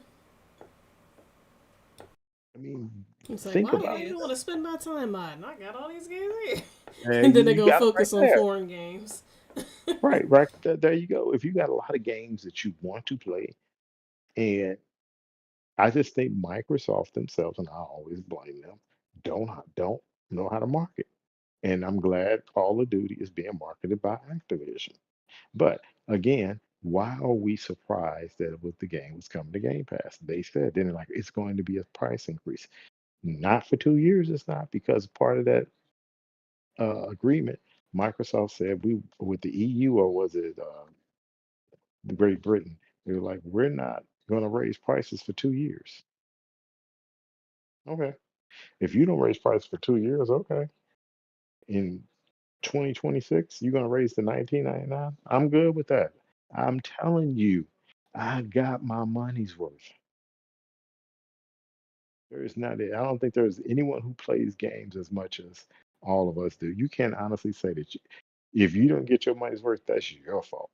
I mean, It's like, think why do It about I even want is. to spend my time modding? I got all these games here. it. And then they're You gonna got it right focus on there. foreign games. Right there you go. If you got a lot of games that you want to play, and I just think Microsoft themselves, and I always blame them, don't know how to market. And I'm glad Call of Duty is being marketed by Activision. But again, why are we surprised that with the game was coming to Game Pass? They said then like it's going to be a price increase. Not for 2 years, it's not because part of that agreement, Microsoft said we with the EU or was it the Great Britain? They were like, we're not going to raise prices for 2 years. Okay, if you don't raise prices for 2 years, okay. In 2026, you're going to raise to 19.99. I'm good with that. I'm telling you, I got my money's worth. There's not, I don't think there's anyone who plays games as much as all of us do. You can honestly say that if you don't get your money's worth, that's your fault.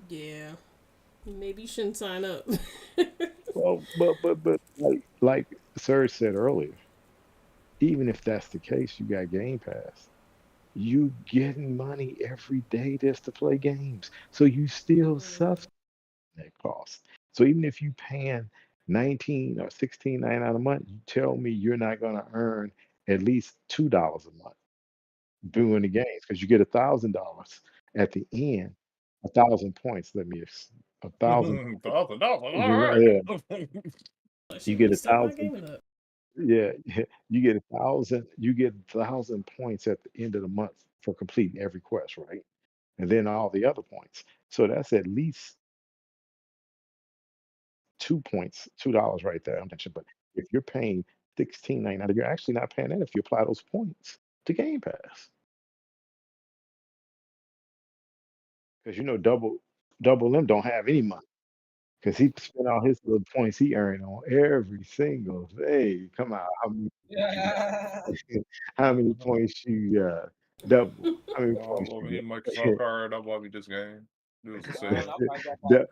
Yeah. Maybe you shouldn't sign up. Well, but like Serge said earlier, even if that's the case, you got Game Pass. You getting money every day just to play games, so you still subsidize that cost. So even if you paying 19 or 16.99 a month, you tell me you're not going to earn at least $2 a month doing the games because you get $1,000 at the end, 1,000 points. A thousand points. $1,000. All Yeah, right. you Shit, let get me a step my thousand. gaming up. Yeah, you get 1,000. You get 1,000 points at the end of the month for completing every quest, right? And then all the other points. So that's at least 2 points, $2 right there. I'm mentioning, but if you're paying 16.99, you're actually not paying that if you apply those points to Game Pass. Because double M don't have any money. Because he spent all his little points he earned on every single day. Come on, how many points you Yeah. got? How many points you got? Double. How many Oh, I points bought me you a got? Microsoft card. I bought me this game. It was a I don't sale. know. Dou-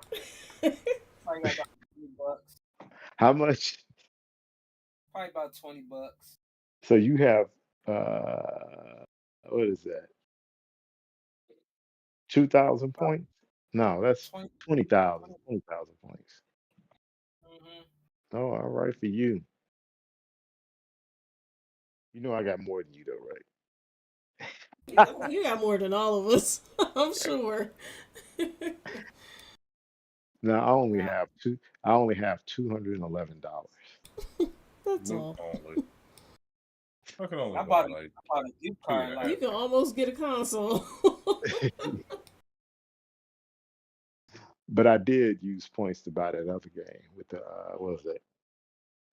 Probably got about $20. How much? Probably about $20. So you have what is that? 2,000 About points? No, that's 20. 20,000. 20,000 points. Mm-hmm. Oh, all right for you. You know I got more than you though, right? You got more than all of us, I'm sure. Now I only have $211. That's Look all. only. I can only I buy bought like a gift two and card a You like half can games. almost get a console. But I did use points to buy that other game with the what was it?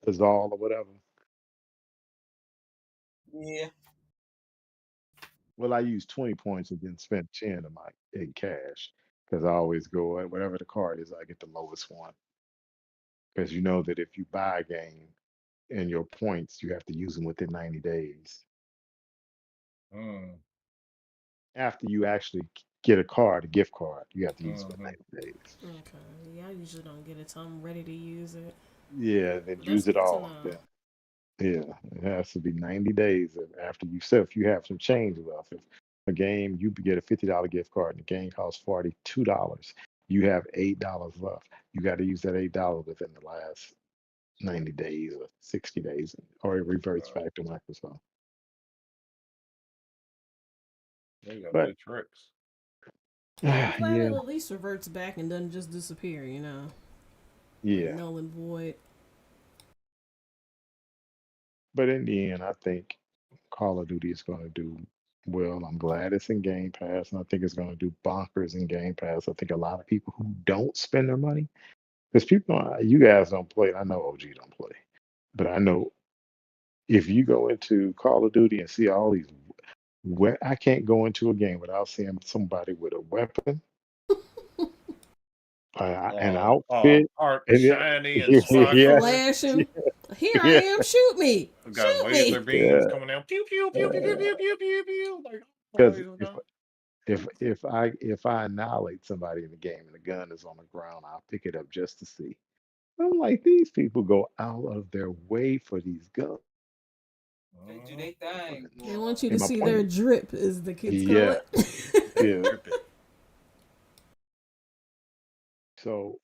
Pazal or whatever. yeah. Well, I used 20 points and then spent 10 of my in cash because I always go whatever the card is, I get the lowest one. Because you know that if you buy a game and your points, you have to use them within 90 days. Mm, After you actually get a card, a gift card, you have to use it within mm-hmm. 90 days. Okay, yeah, I usually don't get it till I'm ready to use it. Yeah, then But that's use it good to all. know. Then yeah, it has to be 90 days after you sell. If you have some change left, if a game you get a $50 gift card and the game costs $42, you have $8 left. You got to use that $8 within the last 90 days or 60 days, or it reverts back to Microsoft. They got But good tricks. Yeah, I'm glad it yeah, at least reverts back and doesn't just disappear, you know? Like yeah. null and void. But in the end, I think Call of Duty is going to do well. I'm glad it's in Game Pass, and I think it's going to do bonkers in Game Pass. I think a lot of people who don't spend their money, because people, you guys don't play. I know OG don't play, but I know if you go into Call of Duty and see all these, I can't go into a game without seeing somebody with a weapon, an outfit, Art and shiny and yeah, sparkling. Flashing. Here I yeah, am, shoot me! We got Shoot laser me! beams yeah. coming out. Pew pew pew pew pew pew pew pew pew. Like Because boys, okay. if I annihilate somebody in the game and the gun is on the ground, I'll pick it up just to see. I'm like, these people go out of their way for these guns. They do Mm-hmm. their thing, They boy. want you to And my see point their is, drip, as the kids call yeah, it. yeah. Rip it. So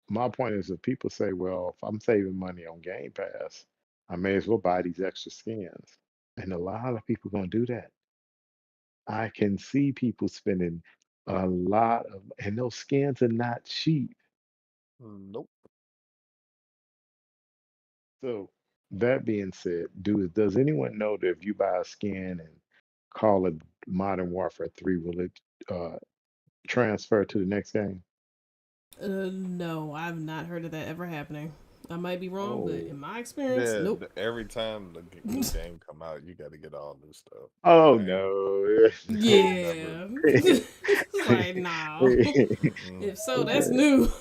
my point is, if people say, well, if I'm saving money on Game Pass, I may as well buy these extra skins. And a lot of people gonna do that. I can see people spending a lot of, and those skins are not cheap. Nope. So that being said, does anyone know that if you buy a skin and call it Modern Warfare 3, will it uh, transfer to the next game? No, I've not heard of that ever happening. I might be wrong, but Oh, in my experience, Yeah, nope. every time the new game come out, you got to get all new stuff. oh They ain't, no. they ain't never. Yeah. It's like, nah. Mm-mm. If so, that's Okay. new.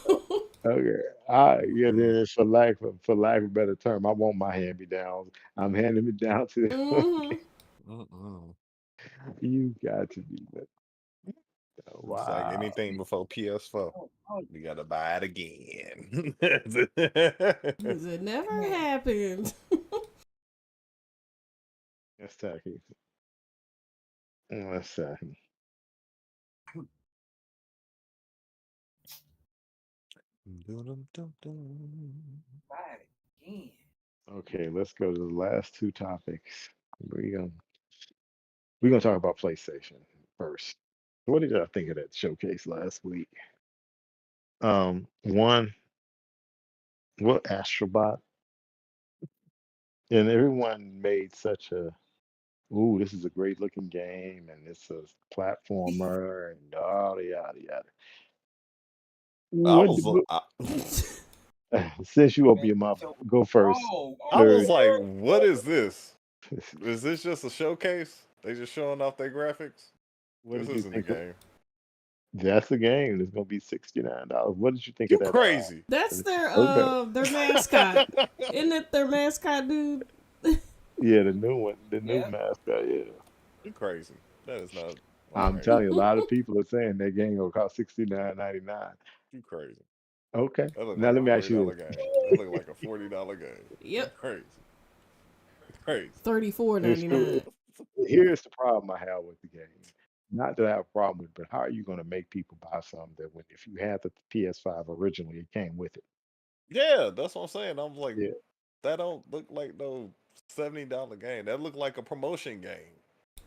Okay. Yeah, Mm-mm. then for lack of a better term, I want my hand me downs. I'm handing it down to them. Hmm. Mm-mm. You got to be but It's like wow. anything before PS4. Oh, oh, We gotta buy it again. It never man. happened. That's tacky. That's tacky. Dum-dum-dum-dum. Buy it again. Okay, let's go to the last two topics. We're gonna we're gonna talk about PlayStation first. What did I think of that showcase last week? One, what Astrobot, and everyone made such a, ooh, this is a great looking game, and it's a platformer, and yada yada yada. I What, was, since you open Man, your mouth, so, go first, I was Larry. like, what is this? Is this just a showcase? They just showing off their graphics? What This did you isn't the think of? game. That's the game. It's gonna be $69. What did you think You of that? crazy? That's Okay, their mascot. Isn't it their mascot, dude? yeah, the new one, the new yeah. mascot. Yeah, You crazy? That is not all I'm right. telling you, a lot of people are saying that game gonna cost $69.99. You crazy? Okay, That look now like let a me ask you $40 this. game. That look like a $40 game. You Yep. crazy? You crazy? It's true. $34.99. Here's the problem I have with the game. Not that I have a problem with, but how are you going to make people buy something that when if you had the PS5 originally, it came with it? Yeah, that's what I'm saying. I'm like, Yeah. that don't look like no $70 game. That look like a promotion game.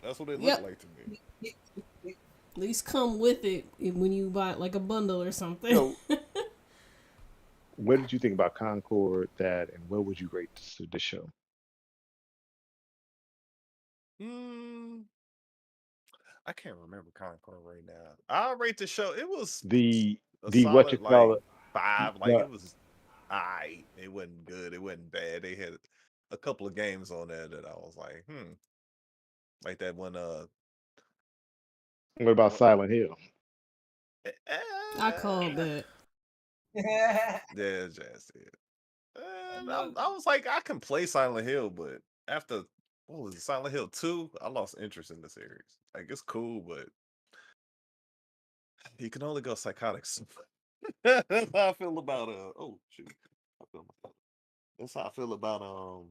That's what it looked Yep. like to me. At least come with it when you buy like a bundle or something. So, what did you think about Concord? That, and what would you rate the show? Mm, I can't remember Concord right now. I'll rate the show. It was The a what you solid call like it? 5. Like The it was alright. It wasn't good. It wasn't bad. They had a couple of games on there that I was like, like that one. what about What? Silent Hill? I called that. Yeah, just it. I And know. I was like, I can play Silent Hill, but after what was it, Silent Hill 2, I lost interest in the series. Like it's cool, but you can only go psychotic. That's how I feel about oh shoot. I feel my- That's how I feel about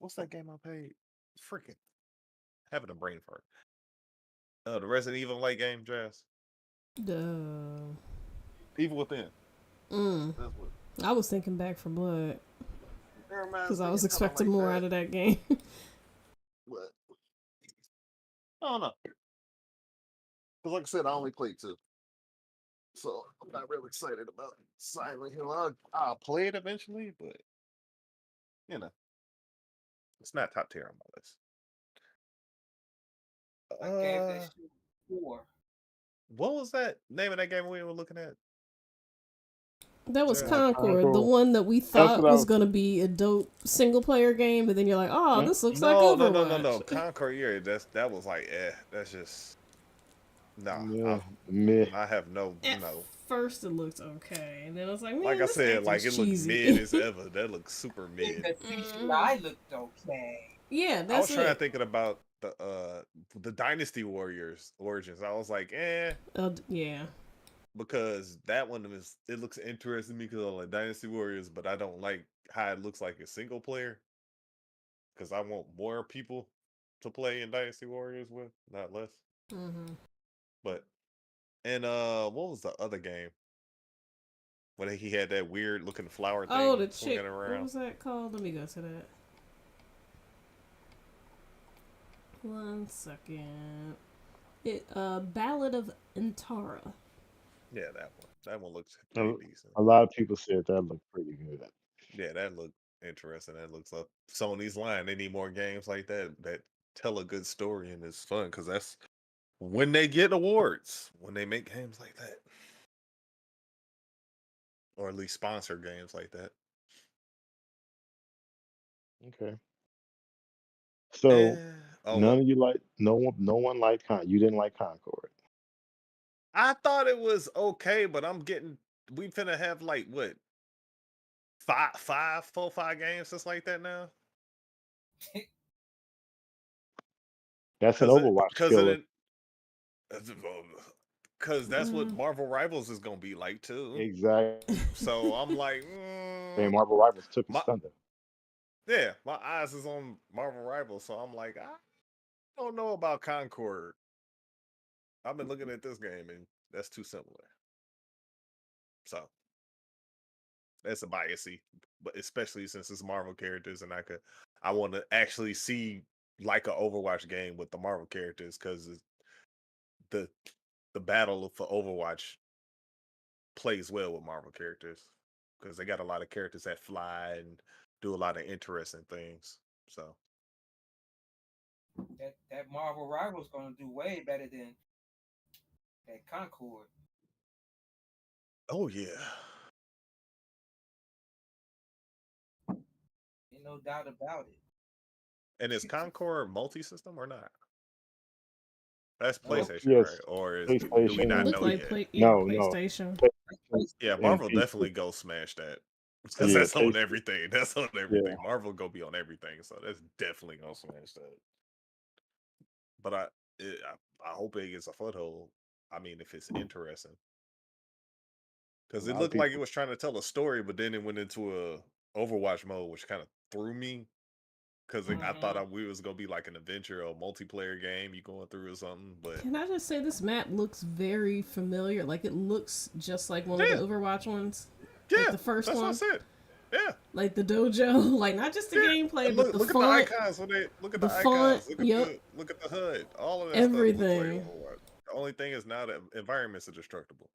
what's that game I played? Freaking having a brain fart. The Resident Evil like game, Jazz. Duh. Evil Within. Mm. That's what I was thinking Back for Blood it reminds because I me was of kind of expecting like more that. out of that game. But I don't know. Because like I said, I only played 2. So I'm not really excited about Silent Hill. I'll play it eventually, but you know, it's not top tier on my list. I gave that shit 4. What was that name of that game we were looking at? That was Jazz? Concord, the Concord. one that we That's what thought I was was. gonna be a dope single player game, but then you're like, oh, Mm, this looks like No, no, no, no, no. Overwatch. Concord, yeah, that was like, that's just no. yeah, meh. I have no, At no. first, it looked okay, and then I was like, Like man, I this said, like acting's it looked mid cheesy. as ever. That looks super Even mid. the CGI looked okay. Yeah, I was that's trying to it. thinking about the Dynasty Warriors origins. I was like, Yeah. because that one is it looks interesting to me because I like Dynasty Warriors, but I don't like how it looks like a single player because I want more people to play in Dynasty Warriors with, not less. Mm-hmm. But and what was the other game when he had that weird looking flower Oh, thing the swinging chick. What around? was that called? Let me go to that. 1 second. Ballad of Antara. Yeah, that one. That one looks A, pretty decent. a lot of people said that looked pretty good. Yeah, that looked interesting. That looks up Sony's line. They need more games like that that tell a good story and it's fun because that's when they get awards when they make games like that, or at least sponsor games like that. Okay. So Eh, oh none what? of you like no one liked you didn't like Concord. I thought it was okay, but I'm getting we finna have like what 5 games just like that now That's an Overwatch because killer. it because that's what Mm. Marvel Rivals is gonna be like too. Exactly. So I'm like, And Marvel Rivals took his my thunder. yeah, my eyes is on Marvel Rivals, so I'm like, I don't know about Concord. I've been looking at this game and that's too similar. So that's a biasy, but especially since it's Marvel characters and I want to actually see like an Overwatch game with the Marvel characters because the the battle for Overwatch plays well with Marvel characters because they got a lot of characters that fly and do a lot of interesting things. So, That Marvel Rival's gonna do way better than that Concord. oh yeah, Ain't no doubt about it. and is Concord multi-system or not? That's No, PlayStation, right? Yes, Or do we It not PlayStation. looked know like yet? No. PlayStation. PlayStation Yeah, and Marvel PC. definitely go smash that because Yeah, that's on PC. everything. That's on Yeah. everything. Marvel go be on everything, so that's definitely gonna smash that. But I hope it gets a foothold. I mean, if it's interesting, A because it lot of looked like it people. was trying to tell a story, but then it went into a Overwatch mode, which kind of threw me. Because I thought Mm-hmm. we was gonna be like an adventure or multiplayer game you going through or something. But Can I just say this map looks very familiar? Like it looks just like one of the yeah, Overwatch ones, like yeah, the first that's what I one. said. Yeah. Like the dojo, like not just the Yeah. gameplay, And but look, the look at the font, icons when they look at the the font. icons. Yep, Look at the HUD. All of that stuff looks like everything. Overwatch. The only thing is now that environments are destructible.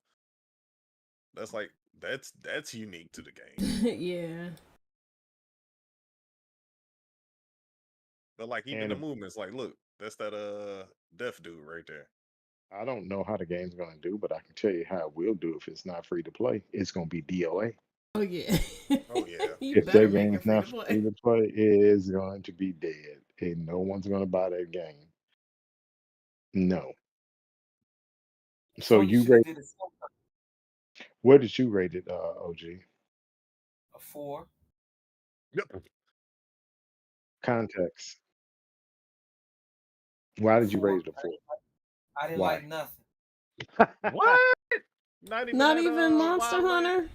That's like that's unique to the game. Yeah. But like even And the movements, like look, that's that deaf dude right there. I don't know how the game's going to do, but I can tell you how it will do if it's not free to play. It's going to be DOA. Oh yeah. Oh yeah. You If better that make game it is free not to free play. to play, it is going to be dead. And no one's going to buy that game. No. So Sony you should have rate, did what did you rate it, OG? a 4. Yep. Context. Why A did you 4. rate it a 4? I didn't Why? like nothing. What? Not even Not that even Monster Wildland? Hunter.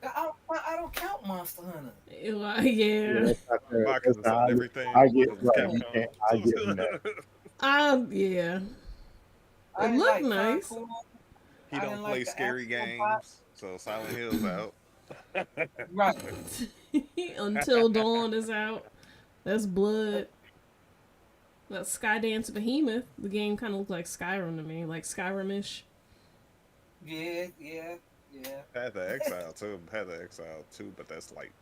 I don't count Monster Hunter. Yeah, Yeah. that's not I'm fair. mocking That's this not, on I everything get because it's right. Yeah. You can't. I give him that. Capcom. Yeah. I It didn't looked like nice. Concord. He I don't didn't play like the scary actual bot. games, so Silent Hill's out. Right. Until Dawn is out. That's Blood. That Skydance Behemoth. The game kind of looked like Skyrim to me, like Skyrim-ish. Yeah. Had the Exile too, but that's like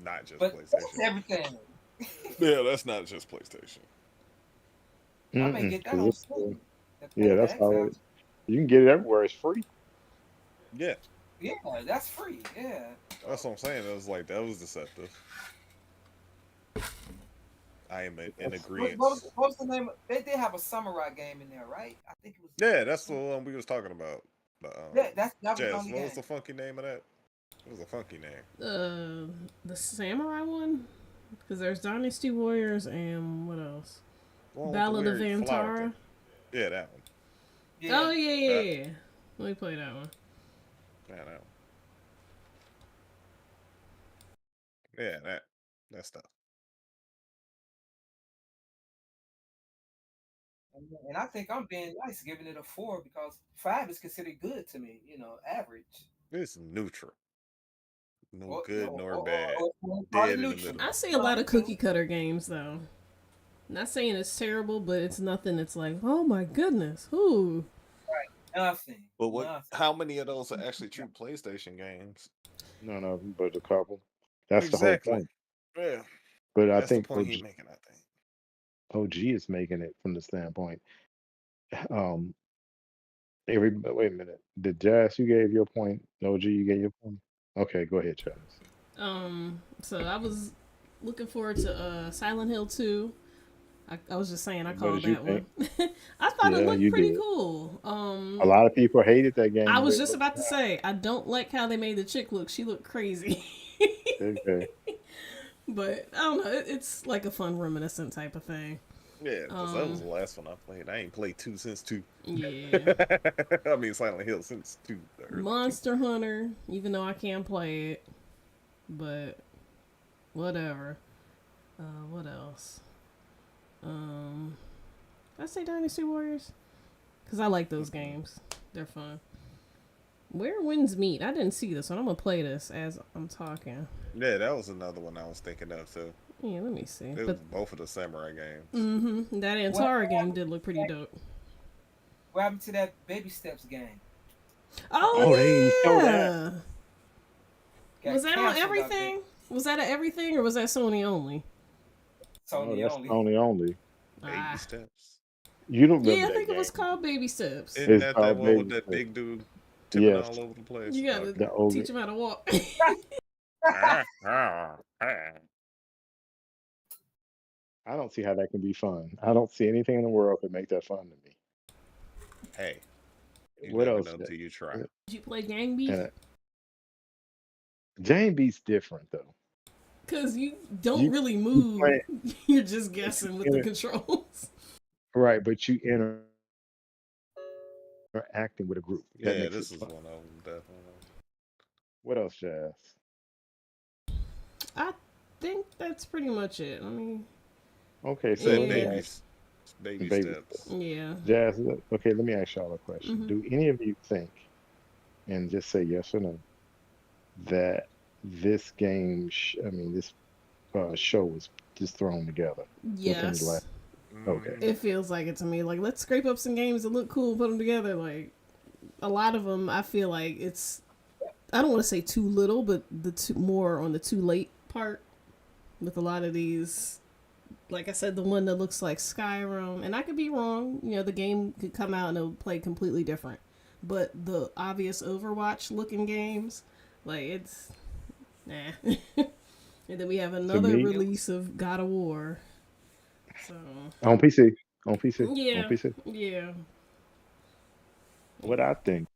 not just But that's PlayStation. everything. Yeah, that's not just PlayStation. I may get that 'Cause on it's, Steam. The yeah, that's how Exile. you can get it everywhere. It's free. Yeah, Yeah, that's free. Yeah. that's what I'm saying. It was like that was deceptive. I am in That's- agreement. What was the name? They did have a samurai game in there, right? I think it was. Yeah, that's the one we was talking about. The, Yeah, that was the Jazz, only what was game. the funky name of that? It was a funky name. The Samurai one? Because there's Dynasty Warriors and what else? The one with the Ballad of weird flower Antara. thing. Yeah, that one. Yeah. Oh, yeah. Let me play that one. Yeah, that one. Yeah, that stuff. And I think I'm being nice giving it a 4 because 5 is considered good to me. Average. It's neutral. No Or, good nor bad. or Dead in the neutral. middle. I see a lot of cookie cutter games, though. Not saying it's terrible, but it's nothing that's like, oh my goodness. Ooh. Nothing. But what? Nothing. How many of those are actually true PlayStation games? None of them, but a couple. That's Exactly. the whole point. Yeah, But I that's the think point he's making. I think. OG is making it from the standpoint. Um, wait a minute. Did Jazz, you gave your point? OG, you gave your point. Okay, go ahead, Jazz. So I was looking forward to Silent Hill 2. I was just saying I What called did you that think? one. I thought it Yeah, looked you pretty did. cool. A lot of people hated that game. I the was way it just looked about to now. say I don't like how they made the chick look. She looked crazy. Okay. But I don't know. It's like a fun reminiscent type of thing. Yeah, because that was the last one I played. I ain't played 2 since 2. Yeah. I mean Silent Hill since 2. The early 2. Monster Hunter, even though I can't play it, but whatever. What else? Did I say Dynasty Warriors? Because I like those games. They're fun. Where Winds Meet? I didn't see this one. I'm going to play this as I'm talking. Yeah, that was another one I was thinking of too. Yeah, let me see. It was both of the samurai games. That Antara game did look pretty dope. What happened to that Baby Steps game? Oh, they didn't show that. yeah. Got Was that on canceled, I everything? think. Was that at everything or was that Sony only? Oh, Sony that's only. only. Baby Ah. steps. You don't remember Yeah, I that think game. it was called Baby Steps. Isn't It's that called one with Baby that Steps. big dude tipping Yes. all over the place? You gotta The ogre. teach him how to walk. I don't see how that can be fun. I don't see anything in the world that make that fun to me. Hey, you What never else? know till you try. Did you play Gang Beef? Uh, Jane Beat's different though. Because you don't You really you move. play You're just guessing with the inter- controls. right, but you interacting with a group. That Yeah, makes this it is fun. one of them definitely. What else, Jazz? I think that's pretty much it. I mean, Okay, so Said let me yeah. ask baby baby steps. steps. Yeah. Jazz, okay, let me ask y'all a question. Mhm. Do any of you think, and just say yes or no, that this I mean, this show was just thrown together within the last. Yes. Okay. It Mm-hmm. feels like it to me. Like, let's scrape up some games that look cool, put them together. Like, a lot of them, I feel like it's, I don't want to say too little, but the too, more on the too late part with a lot of these. Like I said, the one that looks like Skyrim, and I could be wrong. You know, the game could come out and it'll play completely different. But the obvious Overwatch looking games, like it's nah. And then we have To another me, release of God of War. So on PC, on PC, on yeah, PC. yeah. What I think.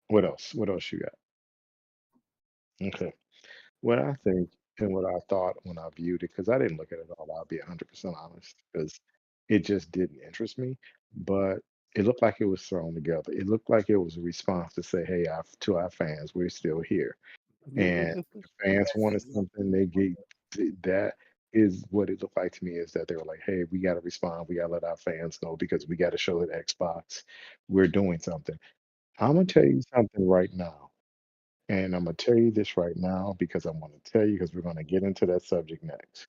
What else? What else you got? Okay. What I think and what I thought when I viewed it, because I didn't look at it all, I'll be 100% honest, because it just didn't interest me. But it looked like it was thrown together. It looked like it was a response to say, hey, to our fans, we're still here. And the fans That's wanted exactly something, they gave that is what it looked like to me is that they were like, hey, we got to respond. We got to let our fans know because we got to show that Xbox, we're doing something. I'm going to tell you something right now. And I'm going to tell you this right now because I'm going to tell you because we're going to get into that subject next.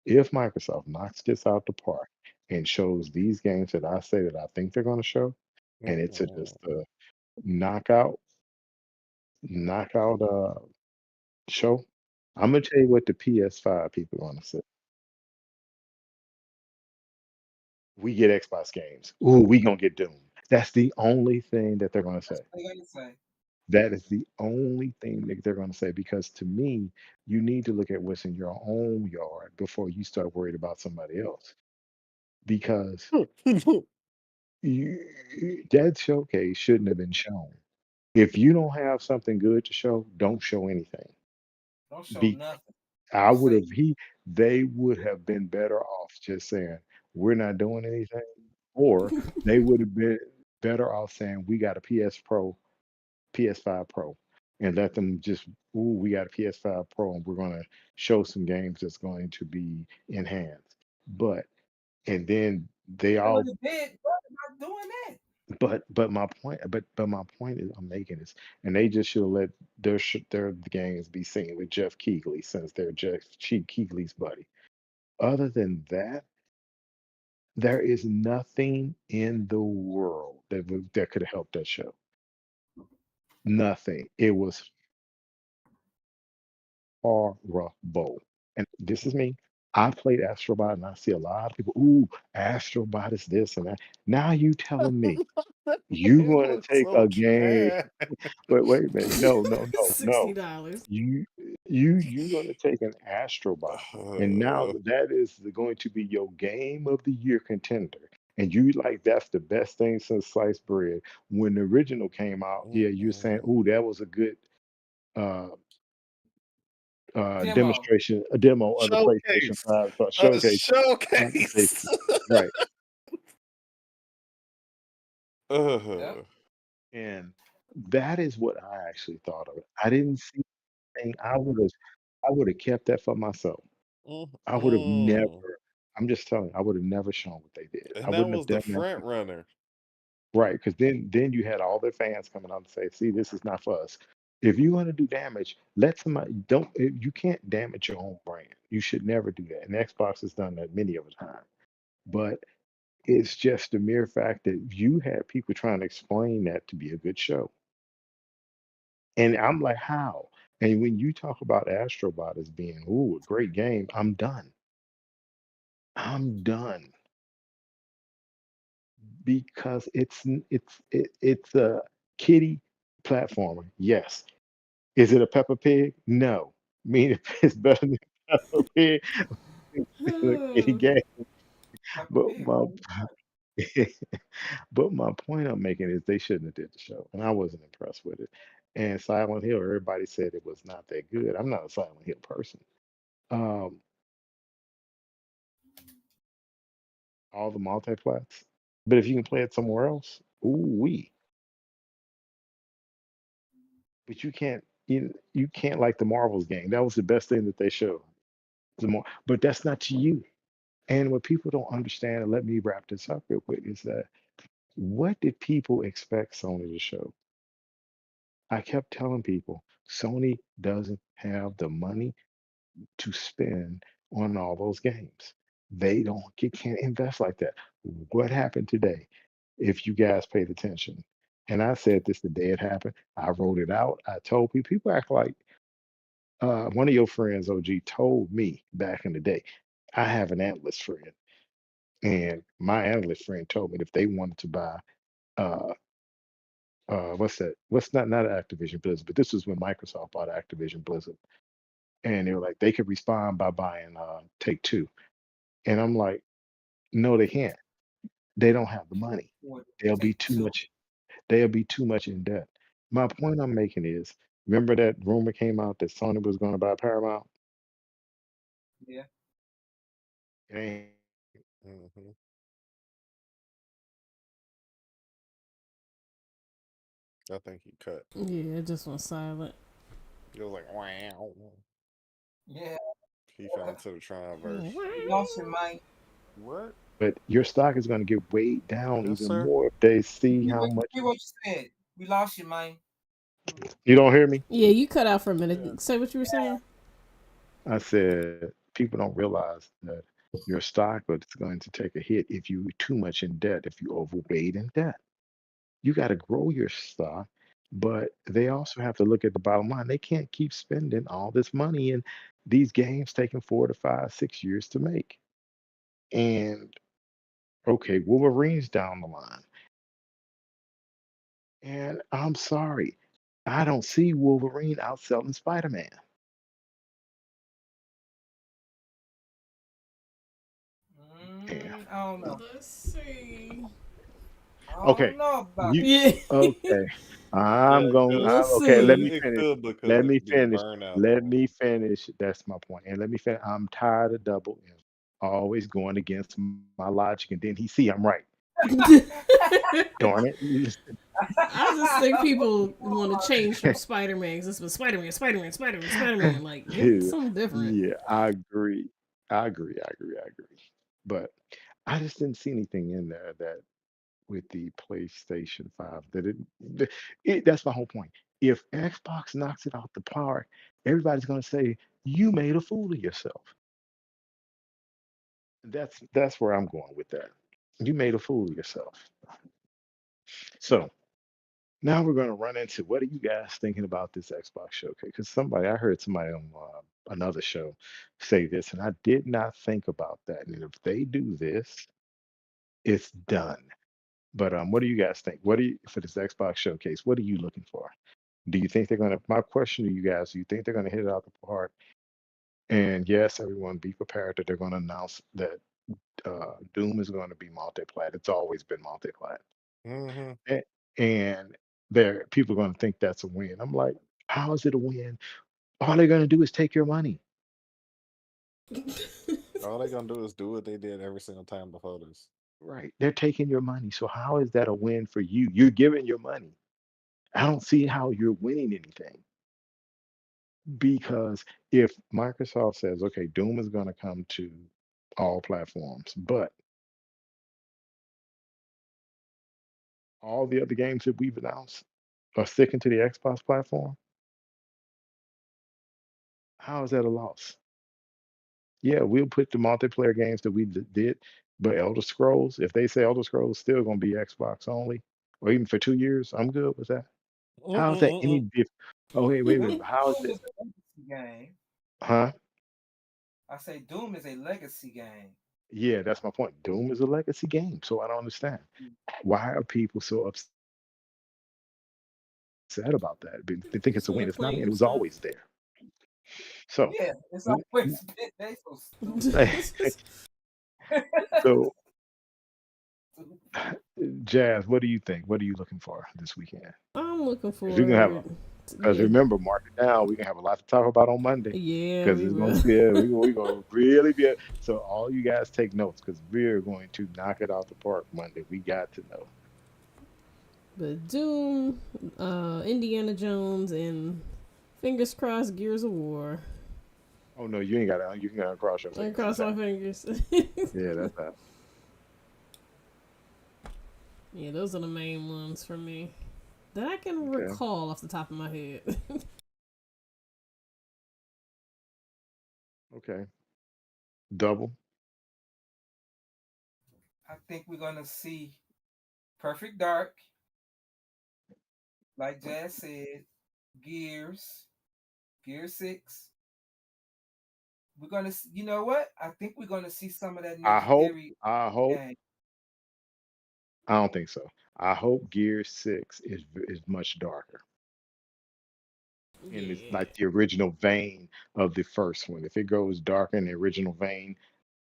If Microsoft knocks this out the park and shows these games that I say that I think they're going to show, and it's just a knockout, knockout show, I'm going to tell you what the PS5 people are going to say. We get Xbox games. Ooh, we going to get Doom. That's the only thing that they're going to say. what I gotta say. That is the only thing that they're going to say because to me, you need to look at what's in your own yard before you start worried about somebody else. Because that showcase shouldn't have been shown. If you don't have something good to show, don't show anything. Don't show Be nothing. I Don't would say have they would have been better off just saying we're not doing anything, or they would have been better off saying we got a PS5 Pro, and let them just, ooh, we got a PS5 Pro, and we're going to show some games that's going to be enhanced. But and then they they would all, have did, but not doing that. but my point is I'm making is, and they just should let their games be seen with Jeff Keighley since they're Chief Keighley's buddy. Other than that, there is nothing in the world that could have helped that show. Nothing. It was horrible. And this is me. I played Astrobot and I see a lot of people, ooh, Astrobot is this and that. Now you telling me you It going to looks take so a game. trash. Wait a minute. No, no, no, no. $60. You you're going to take an Astrobot, and now Uh, that is going to be your game of the year contender. And you like that's the best thing since sliced bread. When the original came out, yeah, you're saying, mm-mm. "Ooh, that was a good uh, Demo. demonstration, a demo of the PlayStation Showcase. 5 A showcase of the showcase. safety." Right. Yep. uh, And that is what I actually thought of it. I didn't see anything. I would have kept that for myself. I would have mm. never, I'm just telling you, I would have never shown what they did. I And that wouldn't have was the done that front runner. right, because then you had all their fans coming out and say, "See, this is not for us." If you want to do damage, let somebody don't. You can't damage your own brand. You should never do that. And Xbox has done that many of the time. But it's just the mere fact that you had people trying to explain that to be a good show, and I'm like, how? And when you talk about Astrobot as being, ooh, a great game, I'm done. I'm done because it's a kiddie platformer. Yes. Is it a Peppa Pig? No. I mean, it's better than Peppa Pig. It's still a kiddie game. Peppa But Pig. my but my point I'm making is they shouldn't have did the show, and I wasn't impressed with it. And Silent Hill, everybody said it was not that good. I'm not a Silent Hill person. Um, all the multiplats, but if you can play it somewhere else, ooh wee. But you can't like the Marvels game. That was the best thing that they showed. But that's not to you. And what people don't understand, and let me wrap this up real quick, is that what did people expect Sony to show? I kept telling people Sony doesn't have the money to spend on all those games. They don't get can't invest like that. What happened today? If you guys paid attention, and I said this the day it happened, I wrote it out. I told people. People act like one of your friends, OG, told me back in the day. I have an analyst friend, and my analyst friend told me if they wanted to buy uh what's that? What's not Activision Blizzard, but this was when Microsoft bought Activision Blizzard, and they were like they could respond by buying Take Two, and I'm like, no, they can't. They don't have the money. Would They'll be take too two. much. They'll be too much in debt. My point I'm making is, remember that rumor came out that Sony was going to buy Paramount? Yeah. It ain't Hmm. I think he cut. Yeah, it just went silent. He was like, wow. Yeah. He fell into the Tronverse. You lost your mind. What? but your stock is going to get weighed down Yes, even sir. more if they see You how what much you said. We lost your mind. you don't hear me. Yeah, you cut out for a Yeah. minute. Say what you were saying. I said people don't realize that your stock is going to take a hit if you too much in debt, if you overweight in debt. You got to grow your stock, but they also have to look at the bottom line. They can't keep spending all this money and these games taking 4 to 5, 6 years to make. And okay, Wolverine's down the line. And I'm sorry, I don't see Wolverine outselling Spider-Man. Yeah. I don't know. Let's see. I Okay. don't know about You Yeah. okay. Yeah, I'm going We'll okay, let me see. it finish. could because Let it me could be the finish. burnout Let though. me finish. That's my point. And let me finish. I'm tired of double M always going against my logic, and then he see I'm right. Darn it. I just think people want to change from Spider Man because it's been Spider Man, Spider Man, Spider Man, Spider Man. Like, get Yeah, something different. yeah, I agree. I agree. I agree. I agree. But I just didn't see anything in there that with the PlayStation 5 that that's my whole point. If Xbox knocks it out the park, everybody's going to say you made a fool of yourself. That's where I'm going with that. You made a fool of yourself. So now we're going to run into what are you guys thinking about this Xbox showcase? Because I heard somebody on another show say this, and I did not think about that. And if they do this, it's done. But what do you guys think? What do you for this Xbox showcase? What are you looking for? Do you think they're going to? My question to you guys: do you think they're going to hit it out the park? And yes, everyone, be prepared that they're going to announce that Doom is going to be multi-plat. It's always been multi-plat, Hmm. and there people are going to think that's a win. I'm like, how is it a win? All they're going to do is take your money. All they gonna do is do what they did every single time before this. Right? They're taking your money. So how is that a win for you? You're giving your money. I don't see how you're winning anything. Because if Microsoft says, okay, Doom is going to come to all platforms, but all the other games that we've announced are sticking to the Xbox platform, how is that a loss? Yeah, we'll put the multiplayer games that we did, but Elder Scrolls, if they say Elder Scrolls still going to be Xbox only, or even for 2 years, I'm good with that. How is that any Mm-mm-mm-mm. different? Oh, wait. Doom, How is Doom it? is a legacy game. Huh? I say Doom is a legacy game. Yeah, that's my point. Doom is a legacy game, so I don't understand. Why are people so upset about that? They think it's a win. It's not a win. It was always Single there. player stuff. So, Yeah, it's n- always been they so stupid. n- so Jazz, what do you think? What are you looking for this weekend? I'm looking Because we can have forward. because Yeah, remember, mark it down. We can have a lot to talk about on Monday yeah, because we it's going will. to be we're going to really be so all you guys take notes because we're going to knock it out the park Monday. We got to know. But Doom, Indiana Jones, and fingers crossed, Gears of War. Oh no, you ain't got to. You can cross your I fingers. cross That's my happening. fingers. Yeah, that's happening. Yeah, those are the main ones for me. that I can Okay. recall off the top of my head. Okay. Double. I think we're gonna see Perfect Dark, like Jazz said, Gears, Gear 6. We're gonna, you know what? I think we're gonna see some of that I hope. legendary I hope. game. I don't think so. I hope Gear 6 is much darker. And it's Yeah. like the original vein of the first one. If it goes darker in the original vein,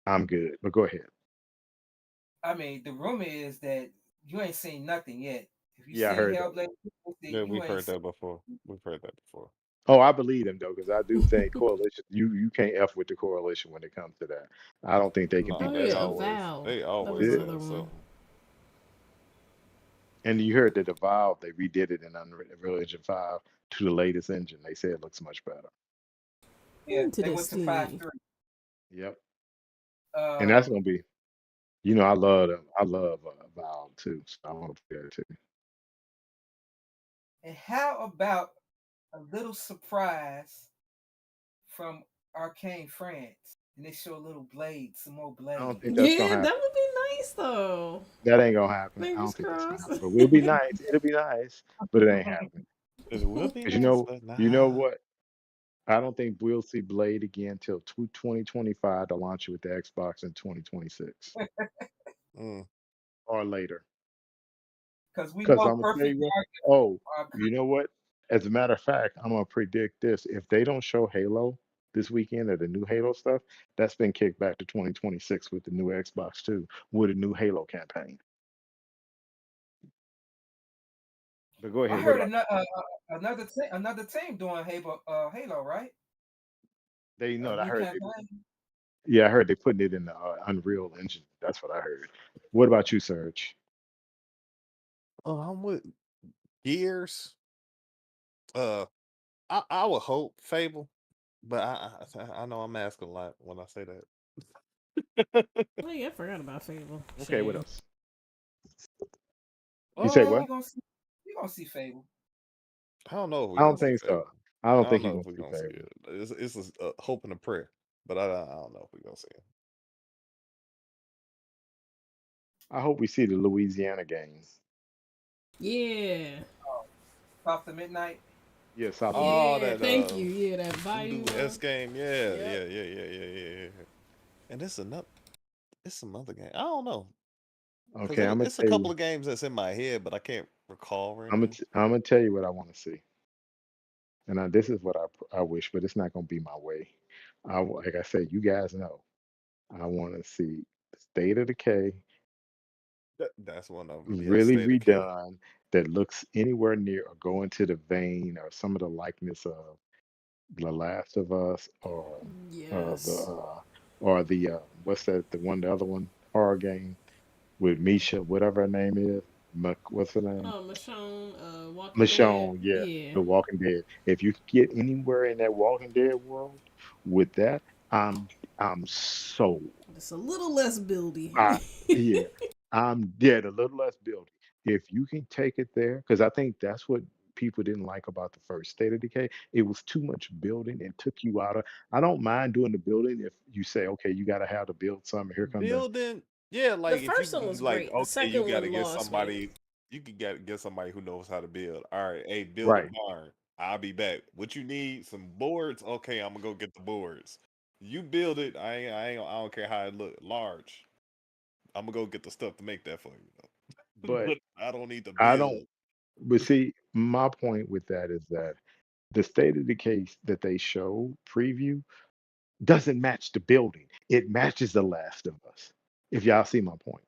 I'm good. But go ahead. I mean, the rumor is that you ain't seen nothing yet. If you Yeah, I seen heard that. Hellblade, Yeah, you we've ain't heard seen. that before. We've heard that before. Oh, I believe them though, because I do think coalition. You can't f with the coalition when it comes to that. I don't think they can be No, Oh they messed yeah, with. always Avowed. they That was always It, another have one. something. and you heard that the Valve they redid it in Unreal Engine 5 to the latest engine. They say it looks much better. Yeah, they went to five Interesting. three. Yep, and that's Um, gonna be. You know, I love them. I love Valve too, so I want to play that too. and how about a little surprise from Arcane France? And they show a little blade, some more I don't blade. think that's Yeah, gonna that happen. would be nice though. That ain't gonna happen. I Fingers don't think that's gonna crossed. happen. But we'll be nice. It'll be nice, but it ain't happening. It will be Cause nice, but you know nah. what? I don't think we'll see Blade again till 2025 to launch it with the Xbox in 2026 Mm. or later. Because we Because know I'm gonna tell Perfect you what. Dark. Oh, Uh, you know what? As a matter of fact, I'm gonna predict this. If they don't show Halo this weekend or the new Halo stuff, that's been kicked back to 2026 with the new Xbox too, with a new Halo campaign. But go I ahead. What heard about another team doing Halo, right? they? A No, I new heard they. campaign. Yeah, I heard they putting it in the Unreal Engine. That's what I heard. What about you, Serge? Oh, I'm with Gears. Uh, I would hope Fable, but I know I'm asking a lot when I say that. Oh yeah, I forgot about Fable. Okay, what Shame. else? You say Yeah, what? we gonna see Fable. I don't know if I we're don't gonna see think so. Fable. I I don't don't think you're know gonna if we're see gonna see Fable. it. It's a hope and a prayer, but I don't know if we're gonna see it. I hope we see the Louisiana games. Yeah. South to Midnight. Yeah, South of Oh, Midnight. Yeah, that thank you. Yeah, that Voodoo volume 1. S game, yeah, Yep. yeah. And it's some other game. I don't know because Okay, I'm gonna it's a tell couple you. of games that's in my head, but I can't recall right I'm gonna now. I'm gonna tell you what I want to see, and this is what I wish, but it's not gonna be my way. Like I said, you guys know. I want to see State of Decay That's one of them. Yes, really State of K. redone that looks anywhere near or go into the vein or some of the likeness of The Last of Us the Yes. the what's that the other one horror game with Misha whatever her name is what's her name Michonne, Walking Dead. Michonne, yeah, Yeah. The Walking Dead. If you get anywhere in that Walking Dead world with that, I'm I'm sold. Just a little less buildy. I yeah, I'm dead a little less building. If you can take it there, because I think that's what people didn't like about the first State of Decay. It was too much building and took you out of. I don't mind doing the building if you say, okay, you got to have to build something. Here come the Building, yeah, The like if you first could one be was like, great. The okay, you second got to one get lost me. somebody, you could get somebody who knows how to build. All right, hey, build a right, barn. I'll be back. What you need? Some boards? Okay, I'm gonna go get the boards. You build it. I don't care how it look large. I'm gonna go get the stuff to make that for you. but But I don't need to I don't. build. But see, my point with that is that the State of Decay that they show preview doesn't match the building. It matches The Last of Us. If y'all see my point.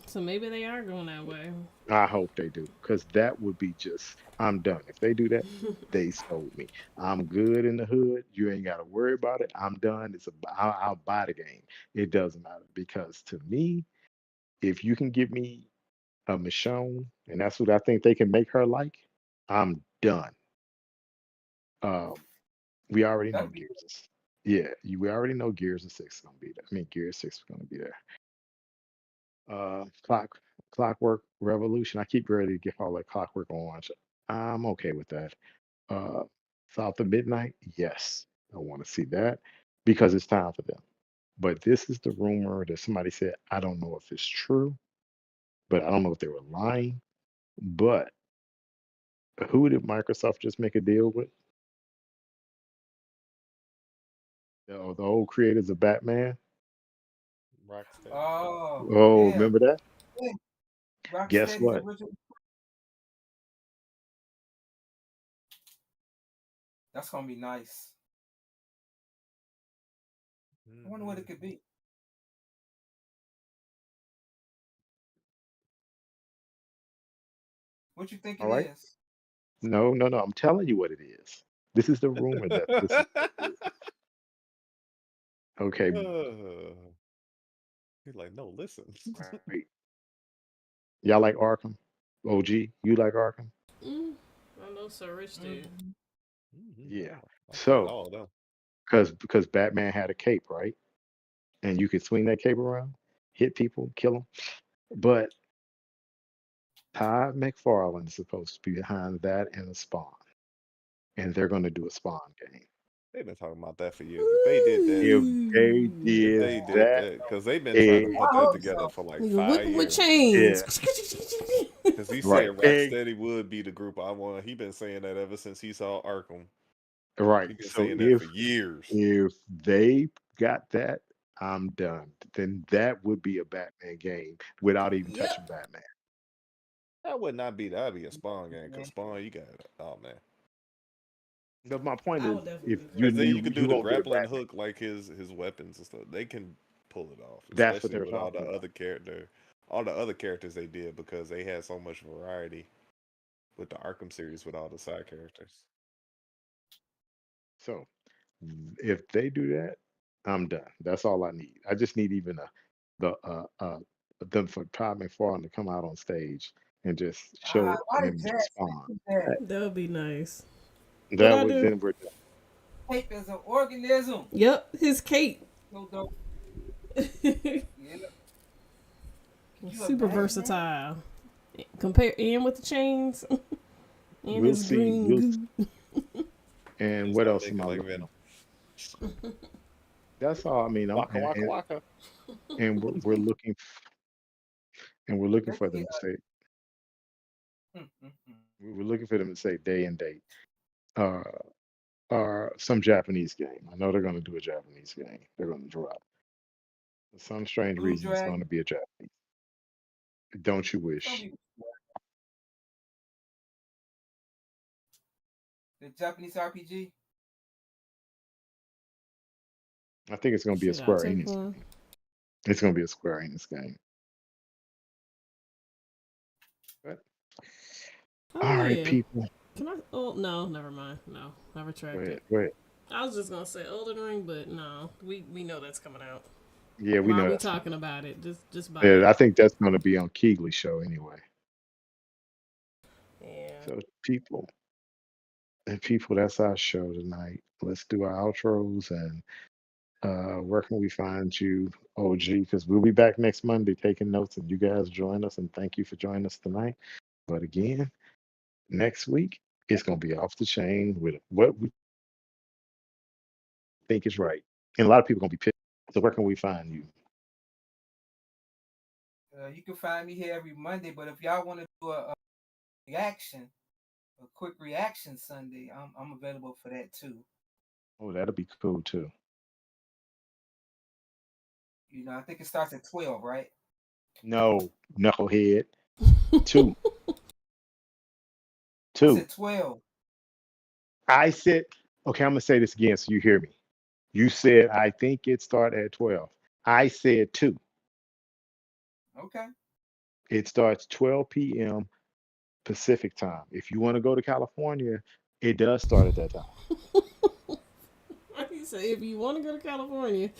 So maybe they are going that way. I hope they do, because that would be just, I'm done. If they do that, they sold me. I'm good in the hood. You ain't got to worry about it. I'm done. I'll buy the game. It doesn't matter because to me, if you can give me a Michonne, and that's what I think they can make her like, I'm done. Um, we already know That'd be Gears. Yeah, we already know Gears of Six is gonna be there. I mean, Gears 6 is gonna be there. Clock. Clockwork Revolution. I keep ready to get all that Clockwork Orange. I'm okay with that. Uh, South of Midnight, yes, I want to see that because it's time for them. But this is the rumor that somebody said. I don't know if it's true, but I don't know if they were lying. But who did Microsoft just make a deal with? The old creators of Batman. Rocksteady. Oh, Oh, yeah. remember that? Yeah. Guess Rocksteady's what? original. That's gonna be nice. I wonder what it could be. What you think All it right. is? No, no, no. I'm telling you what it is. This is the rumor that this is what it is. Okay, He's like, no, listen. right. Y'all like Arkham? OG, you like Arkham? Mm, I know Sir Rich did. Yeah. I played So, all of them. because Batman had a cape, right? And you could swing that cape around, hit people, kill them. But Todd McFarlane is supposed to be behind that and a Spawn, and they're going to do a Spawn game. They've been talking about that for years. If they did that, If they Ooh. if did they did that, that, because they've been trying to eh, I put that hope together so. for like Nigga whip 5 him with years. yeah, chains. Because he said right, Rocksteady would be the group I want. He been saying that ever since he saw Arkham. right. He been So saying that for if years. if they got that, I'm done. Then that would be a Batman game without even touching Yep. Batman. That would not be that'd be a Spawn game. Yeah. Because Spawn, you got oh man. But my point I is, would definitely if do you Because then that. you you could do you the won't get a grappling Batman. hook like his weapons and stuff. They can pull it off, That's what especially they're with talking about. all the other characters they did because they had so much variety with the Arkham series with all the side characters. So if they do that, I'm done. That's all I need. I just need even the them for Todd McFarlane to come out on stage and just show Why did him Jack Spawn. do that? That would be nice. What That I would do? then we're done. Tape is an organism. Yep, his cape. So dope. Yeah. Could you Super imagine that? versatile. Compare and with the chains and We'll his see. green goo. And Just what gonna else make am it I like looking? Venom. That's all. I mean, Waka waka waka. and we're looking and we're looking They for could them get to say mm. we're looking for them to say day and date. Uh, or some Japanese game. I know they're going to do a Japanese game. They're going to drop. For some strange Blue reason, it's going Dragon. to be a Japanese. Don't you It's gonna wish? be the Japanese RPG. I think it's going to be a Shit, I'll Square take Enix one. game. It's going to be a Square Enix game. But, Oh all right, yeah. people. Can I? Oh no, never mind. No, I retract it. Go ahead. I was just gonna say Elden Ring, but no, we know that's coming out. Yeah, we Why are know we that's talking about it? Just buy yeah, it. I think that's going to be on Keegley show anyway. Yeah. So people, that's our show tonight. Let's do our outros and where can we find you, OG? Because we'll be back next Monday taking notes, and you guys join us. And thank you for joining us tonight. But again, next week it's gonna be off the chain with what we think is right, and a lot of people gonna be pissed. So where can we find you? You can find me here every Monday, but if y'all want to do a reaction, a quick reaction Sunday, I'm available for that too. Oh, that'll be cool too. You know, I think it starts at 12, right? No, knucklehead. Two, I two. said 12. I said, okay, I'm gonna say this again so you hear me. You said I think it start at 12. I said two. Okay. It starts 12 p.m. Pacific time. If you want to go to California, it does start at that time. He said if you want to go to California,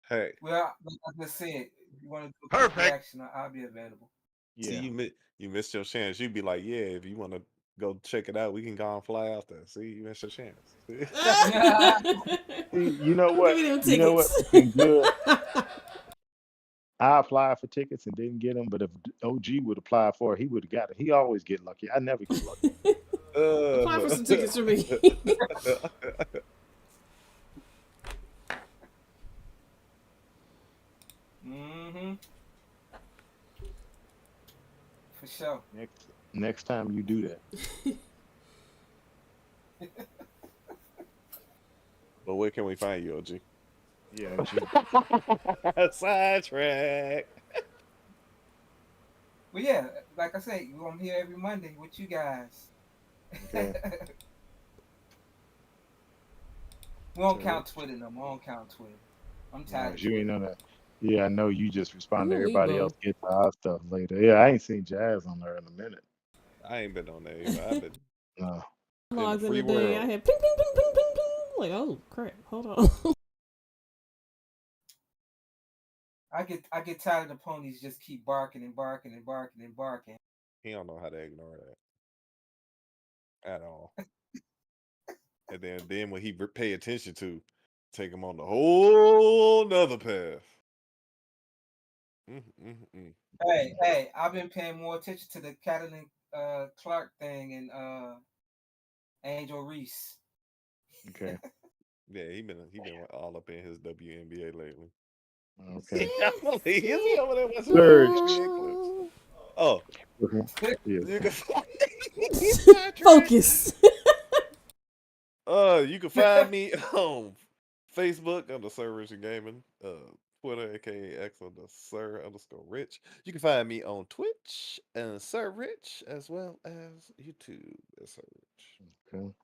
Hey, Well, like I just said, if you want to do a quick Perfect. reaction, I'll be available. see Yeah. you missed your chance. You'd be like, yeah, if you want to go check it out, we can go and fly out there. See, you missed your chance. See? Yeah. See, you know give what? me them You know what tickets. would have been good? I applied for tickets and didn't get them, but if OG would apply for it, he would have got it. He always get lucky. I never get lucky. Apply for some tickets for me. Mm-hmm. For sure. Next time you do that. But where can we find you, OG? Yeah, OG. Sidetrack. Well, yeah, like I say, I'm here every Monday with you guys. Okay. We don't So count Twitter no more. I don't count Twitter. I'm no, tired of you ain't Twitter. on that. Yeah, I know you just You respond to don't need everybody both. else. Get to our stuff later. Yeah, I ain't seen Jazz on there in a minute. I ain't been on there either. I've been No. in the Logged in free today. I world. had ping, ping, ping, ping, ping, ping. Like, oh crap, hold on. I get tired of the ponies just keep barking and barking and barking and barking. He don't know how to ignore that at all. And then when he pay attention to, take him on the whole nother path. Mm. Hey, I've been paying more attention to the Catalin Clark thing and Angel Reese. Okay. Yeah, he been all up in his WNBA lately. Okay. He over there watching Search. WNBA clips. Oh, Okay. Yeah. you can find sidetrack. Focus. You can find me on Facebook under Sir Rich and Gaming, Twitter aka X under Sir_Rich. You can find me on Twitch and Sir Rich as well as YouTube as Sir Rich. Okay.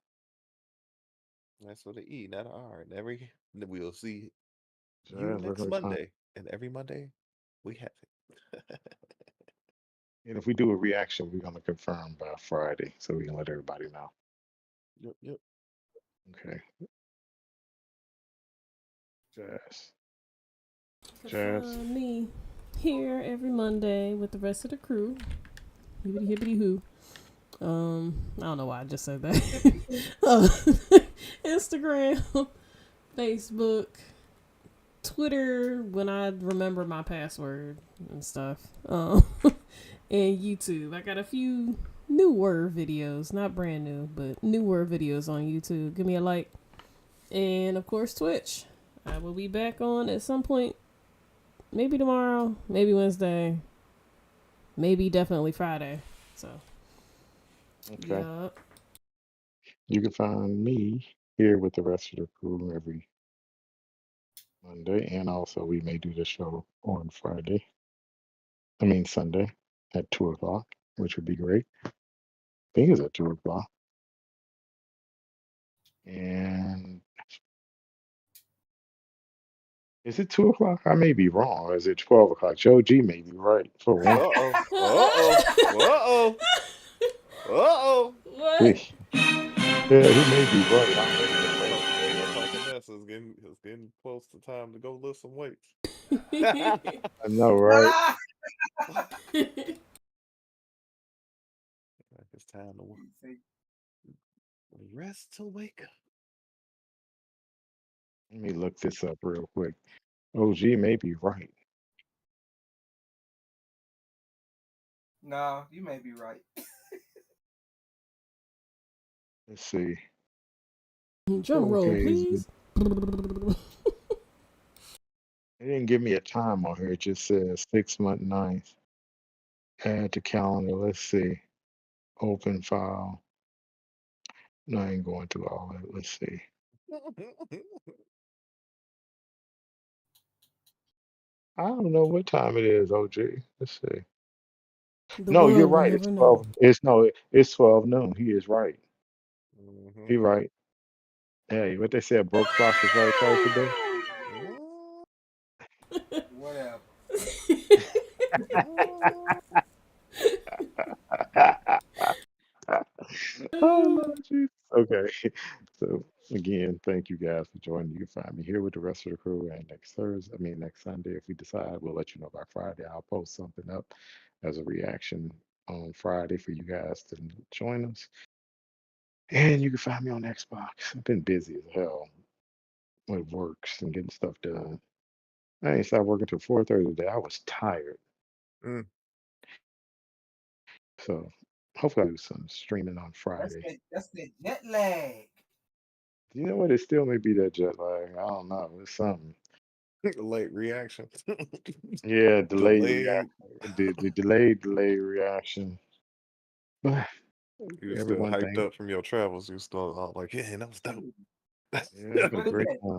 That's with an E, not an R. And we'll see you Jazz, look next like time. Monday. And every Monday we have it. And if we do a reaction, we're gonna confirm by Friday, so we can let everybody know. Yep. Okay. Jazz. You can Jazz. find me here every Monday with the rest of the crew. Hibbity hibbity hoo. I don't know why I just said that. Instagram, Facebook, Twitter when I remember my password and stuff. And YouTube. I got a few newer videos, not brand new, but newer videos on YouTube. Give me a like. And of course, Twitch. I will be back on at some point. Maybe tomorrow, maybe Wednesday, maybe definitely Friday. So, Okay. yeah. You can find me here with the rest of the crew every Monday, and also we may do the show on Friday. I mean Sunday at 2 o'clock, which would be great. I think it's at 2 o'clock. And is it 2 o'clock? I may be wrong. Or is it 12 o'clock? Joe G may be right for one. Uh-oh. Uh-oh. Uh-oh. Yeah, What? he may be right. I may be right. Ain't no talking mess. It's getting close to time to go lift some weights. I know, right? Ah! It's time to rest to wake up. Let me look this up real quick. OG may be right. No, you may be right. Let's see. Drum roll, Okay, please. it didn't give me a time on here. It just says 6 month ninth. Add to calendar. Let's see. Open file. No, I ain't going through all that. Let's see. I don't know what time it is, OG. Let's see. The No, you're world will right. It's never know. 12. It's no, it's 12 noon. He is right. Mhm. He right. Hey, what they said, broke clock is right twice a day. Mm, Whatever. mm. Oh Lord Jesus. Okay. So again, thank you guys for joining. You can find me here with the rest of the crew, and next Thursday, I mean next Sunday, if we decide, we'll let you know by Friday. I'll post something up as a reaction on Friday for you guys to join us. And you can find me on Xbox. I've been busy as hell with works and getting stuff done. I ain't start working till 4:30 today. I was tired. Mm. So hopefully I'll do some streaming on Friday. That's that jet lag. You know what? It still may be that jet lag. I don't know. It's something. Late reaction. Yeah, delayed Delayed. reaction. The delayed reaction. But You were still everyone hyped thank. up from your travels. You were still all like, yeah, that was dope. Yeah, it's been a What is great that? time.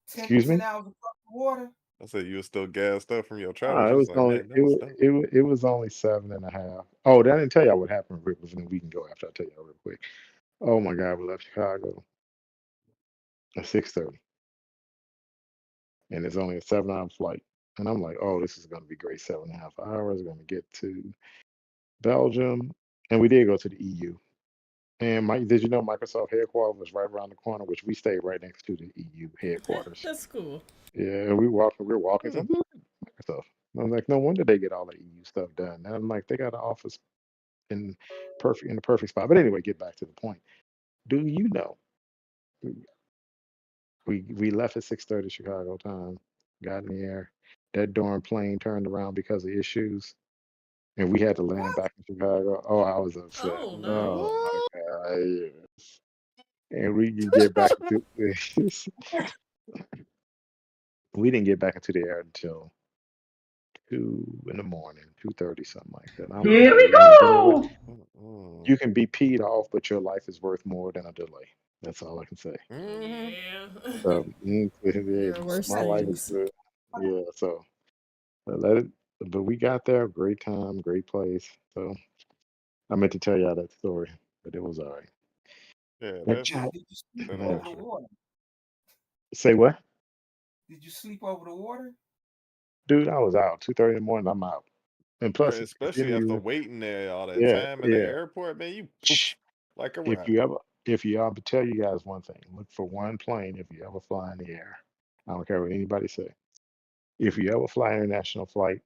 10, Excuse 10 me? hours across the water? I said you were still gassed up from your travels. Oh, it You was was like, only man, that was dope. it was only 7.5. Oh, I didn't tell y'all what happened. Rick, we can go after I tell y'all real quick. Oh my God, we left Chicago at 6:30, and it's only a 7 hour flight. And I'm like, oh, this is gonna be great. 7.5 hours. Gonna get to Belgium, and we did go to the EU. And did you know Microsoft headquarters was right around the corner, which we stayed right next to the EU headquarters. That's cool. Yeah, we're walking. So Hmm. Microsoft. I'm like, no wonder they get all the EU stuff done. And I'm like, they got an office in the perfect spot. But anyway, get back to the point. Do you know we left at 6:30 Chicago time, got in the air. That darn plane turned around because of issues, and we had to land What? back in Chicago. Oh, I was upset. Oh no. Oh my What? God. Yes. And we can get back into we didn't get back into the air until 2 in the morning, 2:30, something like that. I'm like, Here we you know what? go. Mm-mm. You can be peed off, but your life is worth more than a delay. That's all I can say. Mhm. Yeah. So There yeah, are worse my life is things. good. Yeah, so let it. But we got there, great time, great place. So I meant to tell y'all that story, but it was all right. Yeah, That that's chat. Did you sleep that over Yeah. the ultra. water? Say what? Did you sleep over the water? Dude, I was out 2:30 in the morning. I'm out. And plus, Bruh, if you especially after even, waiting there all that yeah, time in the yeah. airport, man, you Shh. poof like a If rocket. you ever, I'll tell you guys one thing: look for one plane if you ever fly in the air. I don't care what anybody say. If you ever fly an international flight,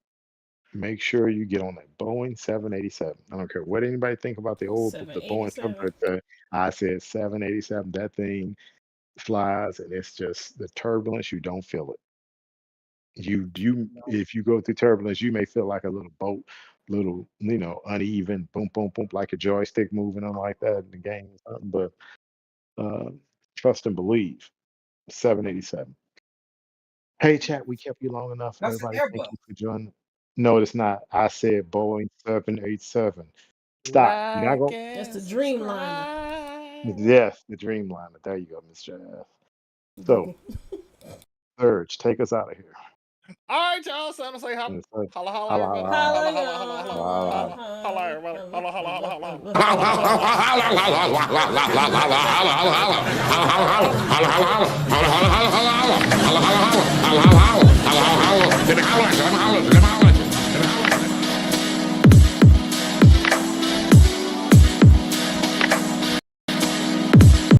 make sure you get on that Boeing 787. I don't care what anybody think about the Boeing 7, 787. but I said 787. That thing flies, and it's just the turbulence. You don't feel it. You No. if you go through turbulence, you may feel like a little boat, little uneven, boom, boom, boom, like a joystick moving on like that in the game or something. But uh, trust and believe. 787. Hey, chat, we kept you long enough. That's an Everybody, thank Airbus. you for joining. No, it's not. I said Boeing 787. Stop. You're not Like going. That's the and Dreamliner. subscribe. Yes, the Dreamliner. There you go, Miss Jazz. So, Serge, take us out of here. All right, y'all. So I'm gonna say holla, And say, holla, holla, holla, everybody. holla, holla. Holla Holla, holla, holla, holla, Bye. y'all. holla, holla, everybody. Holla, holla, holla, holla, holla. Holla, holla, holla, holla.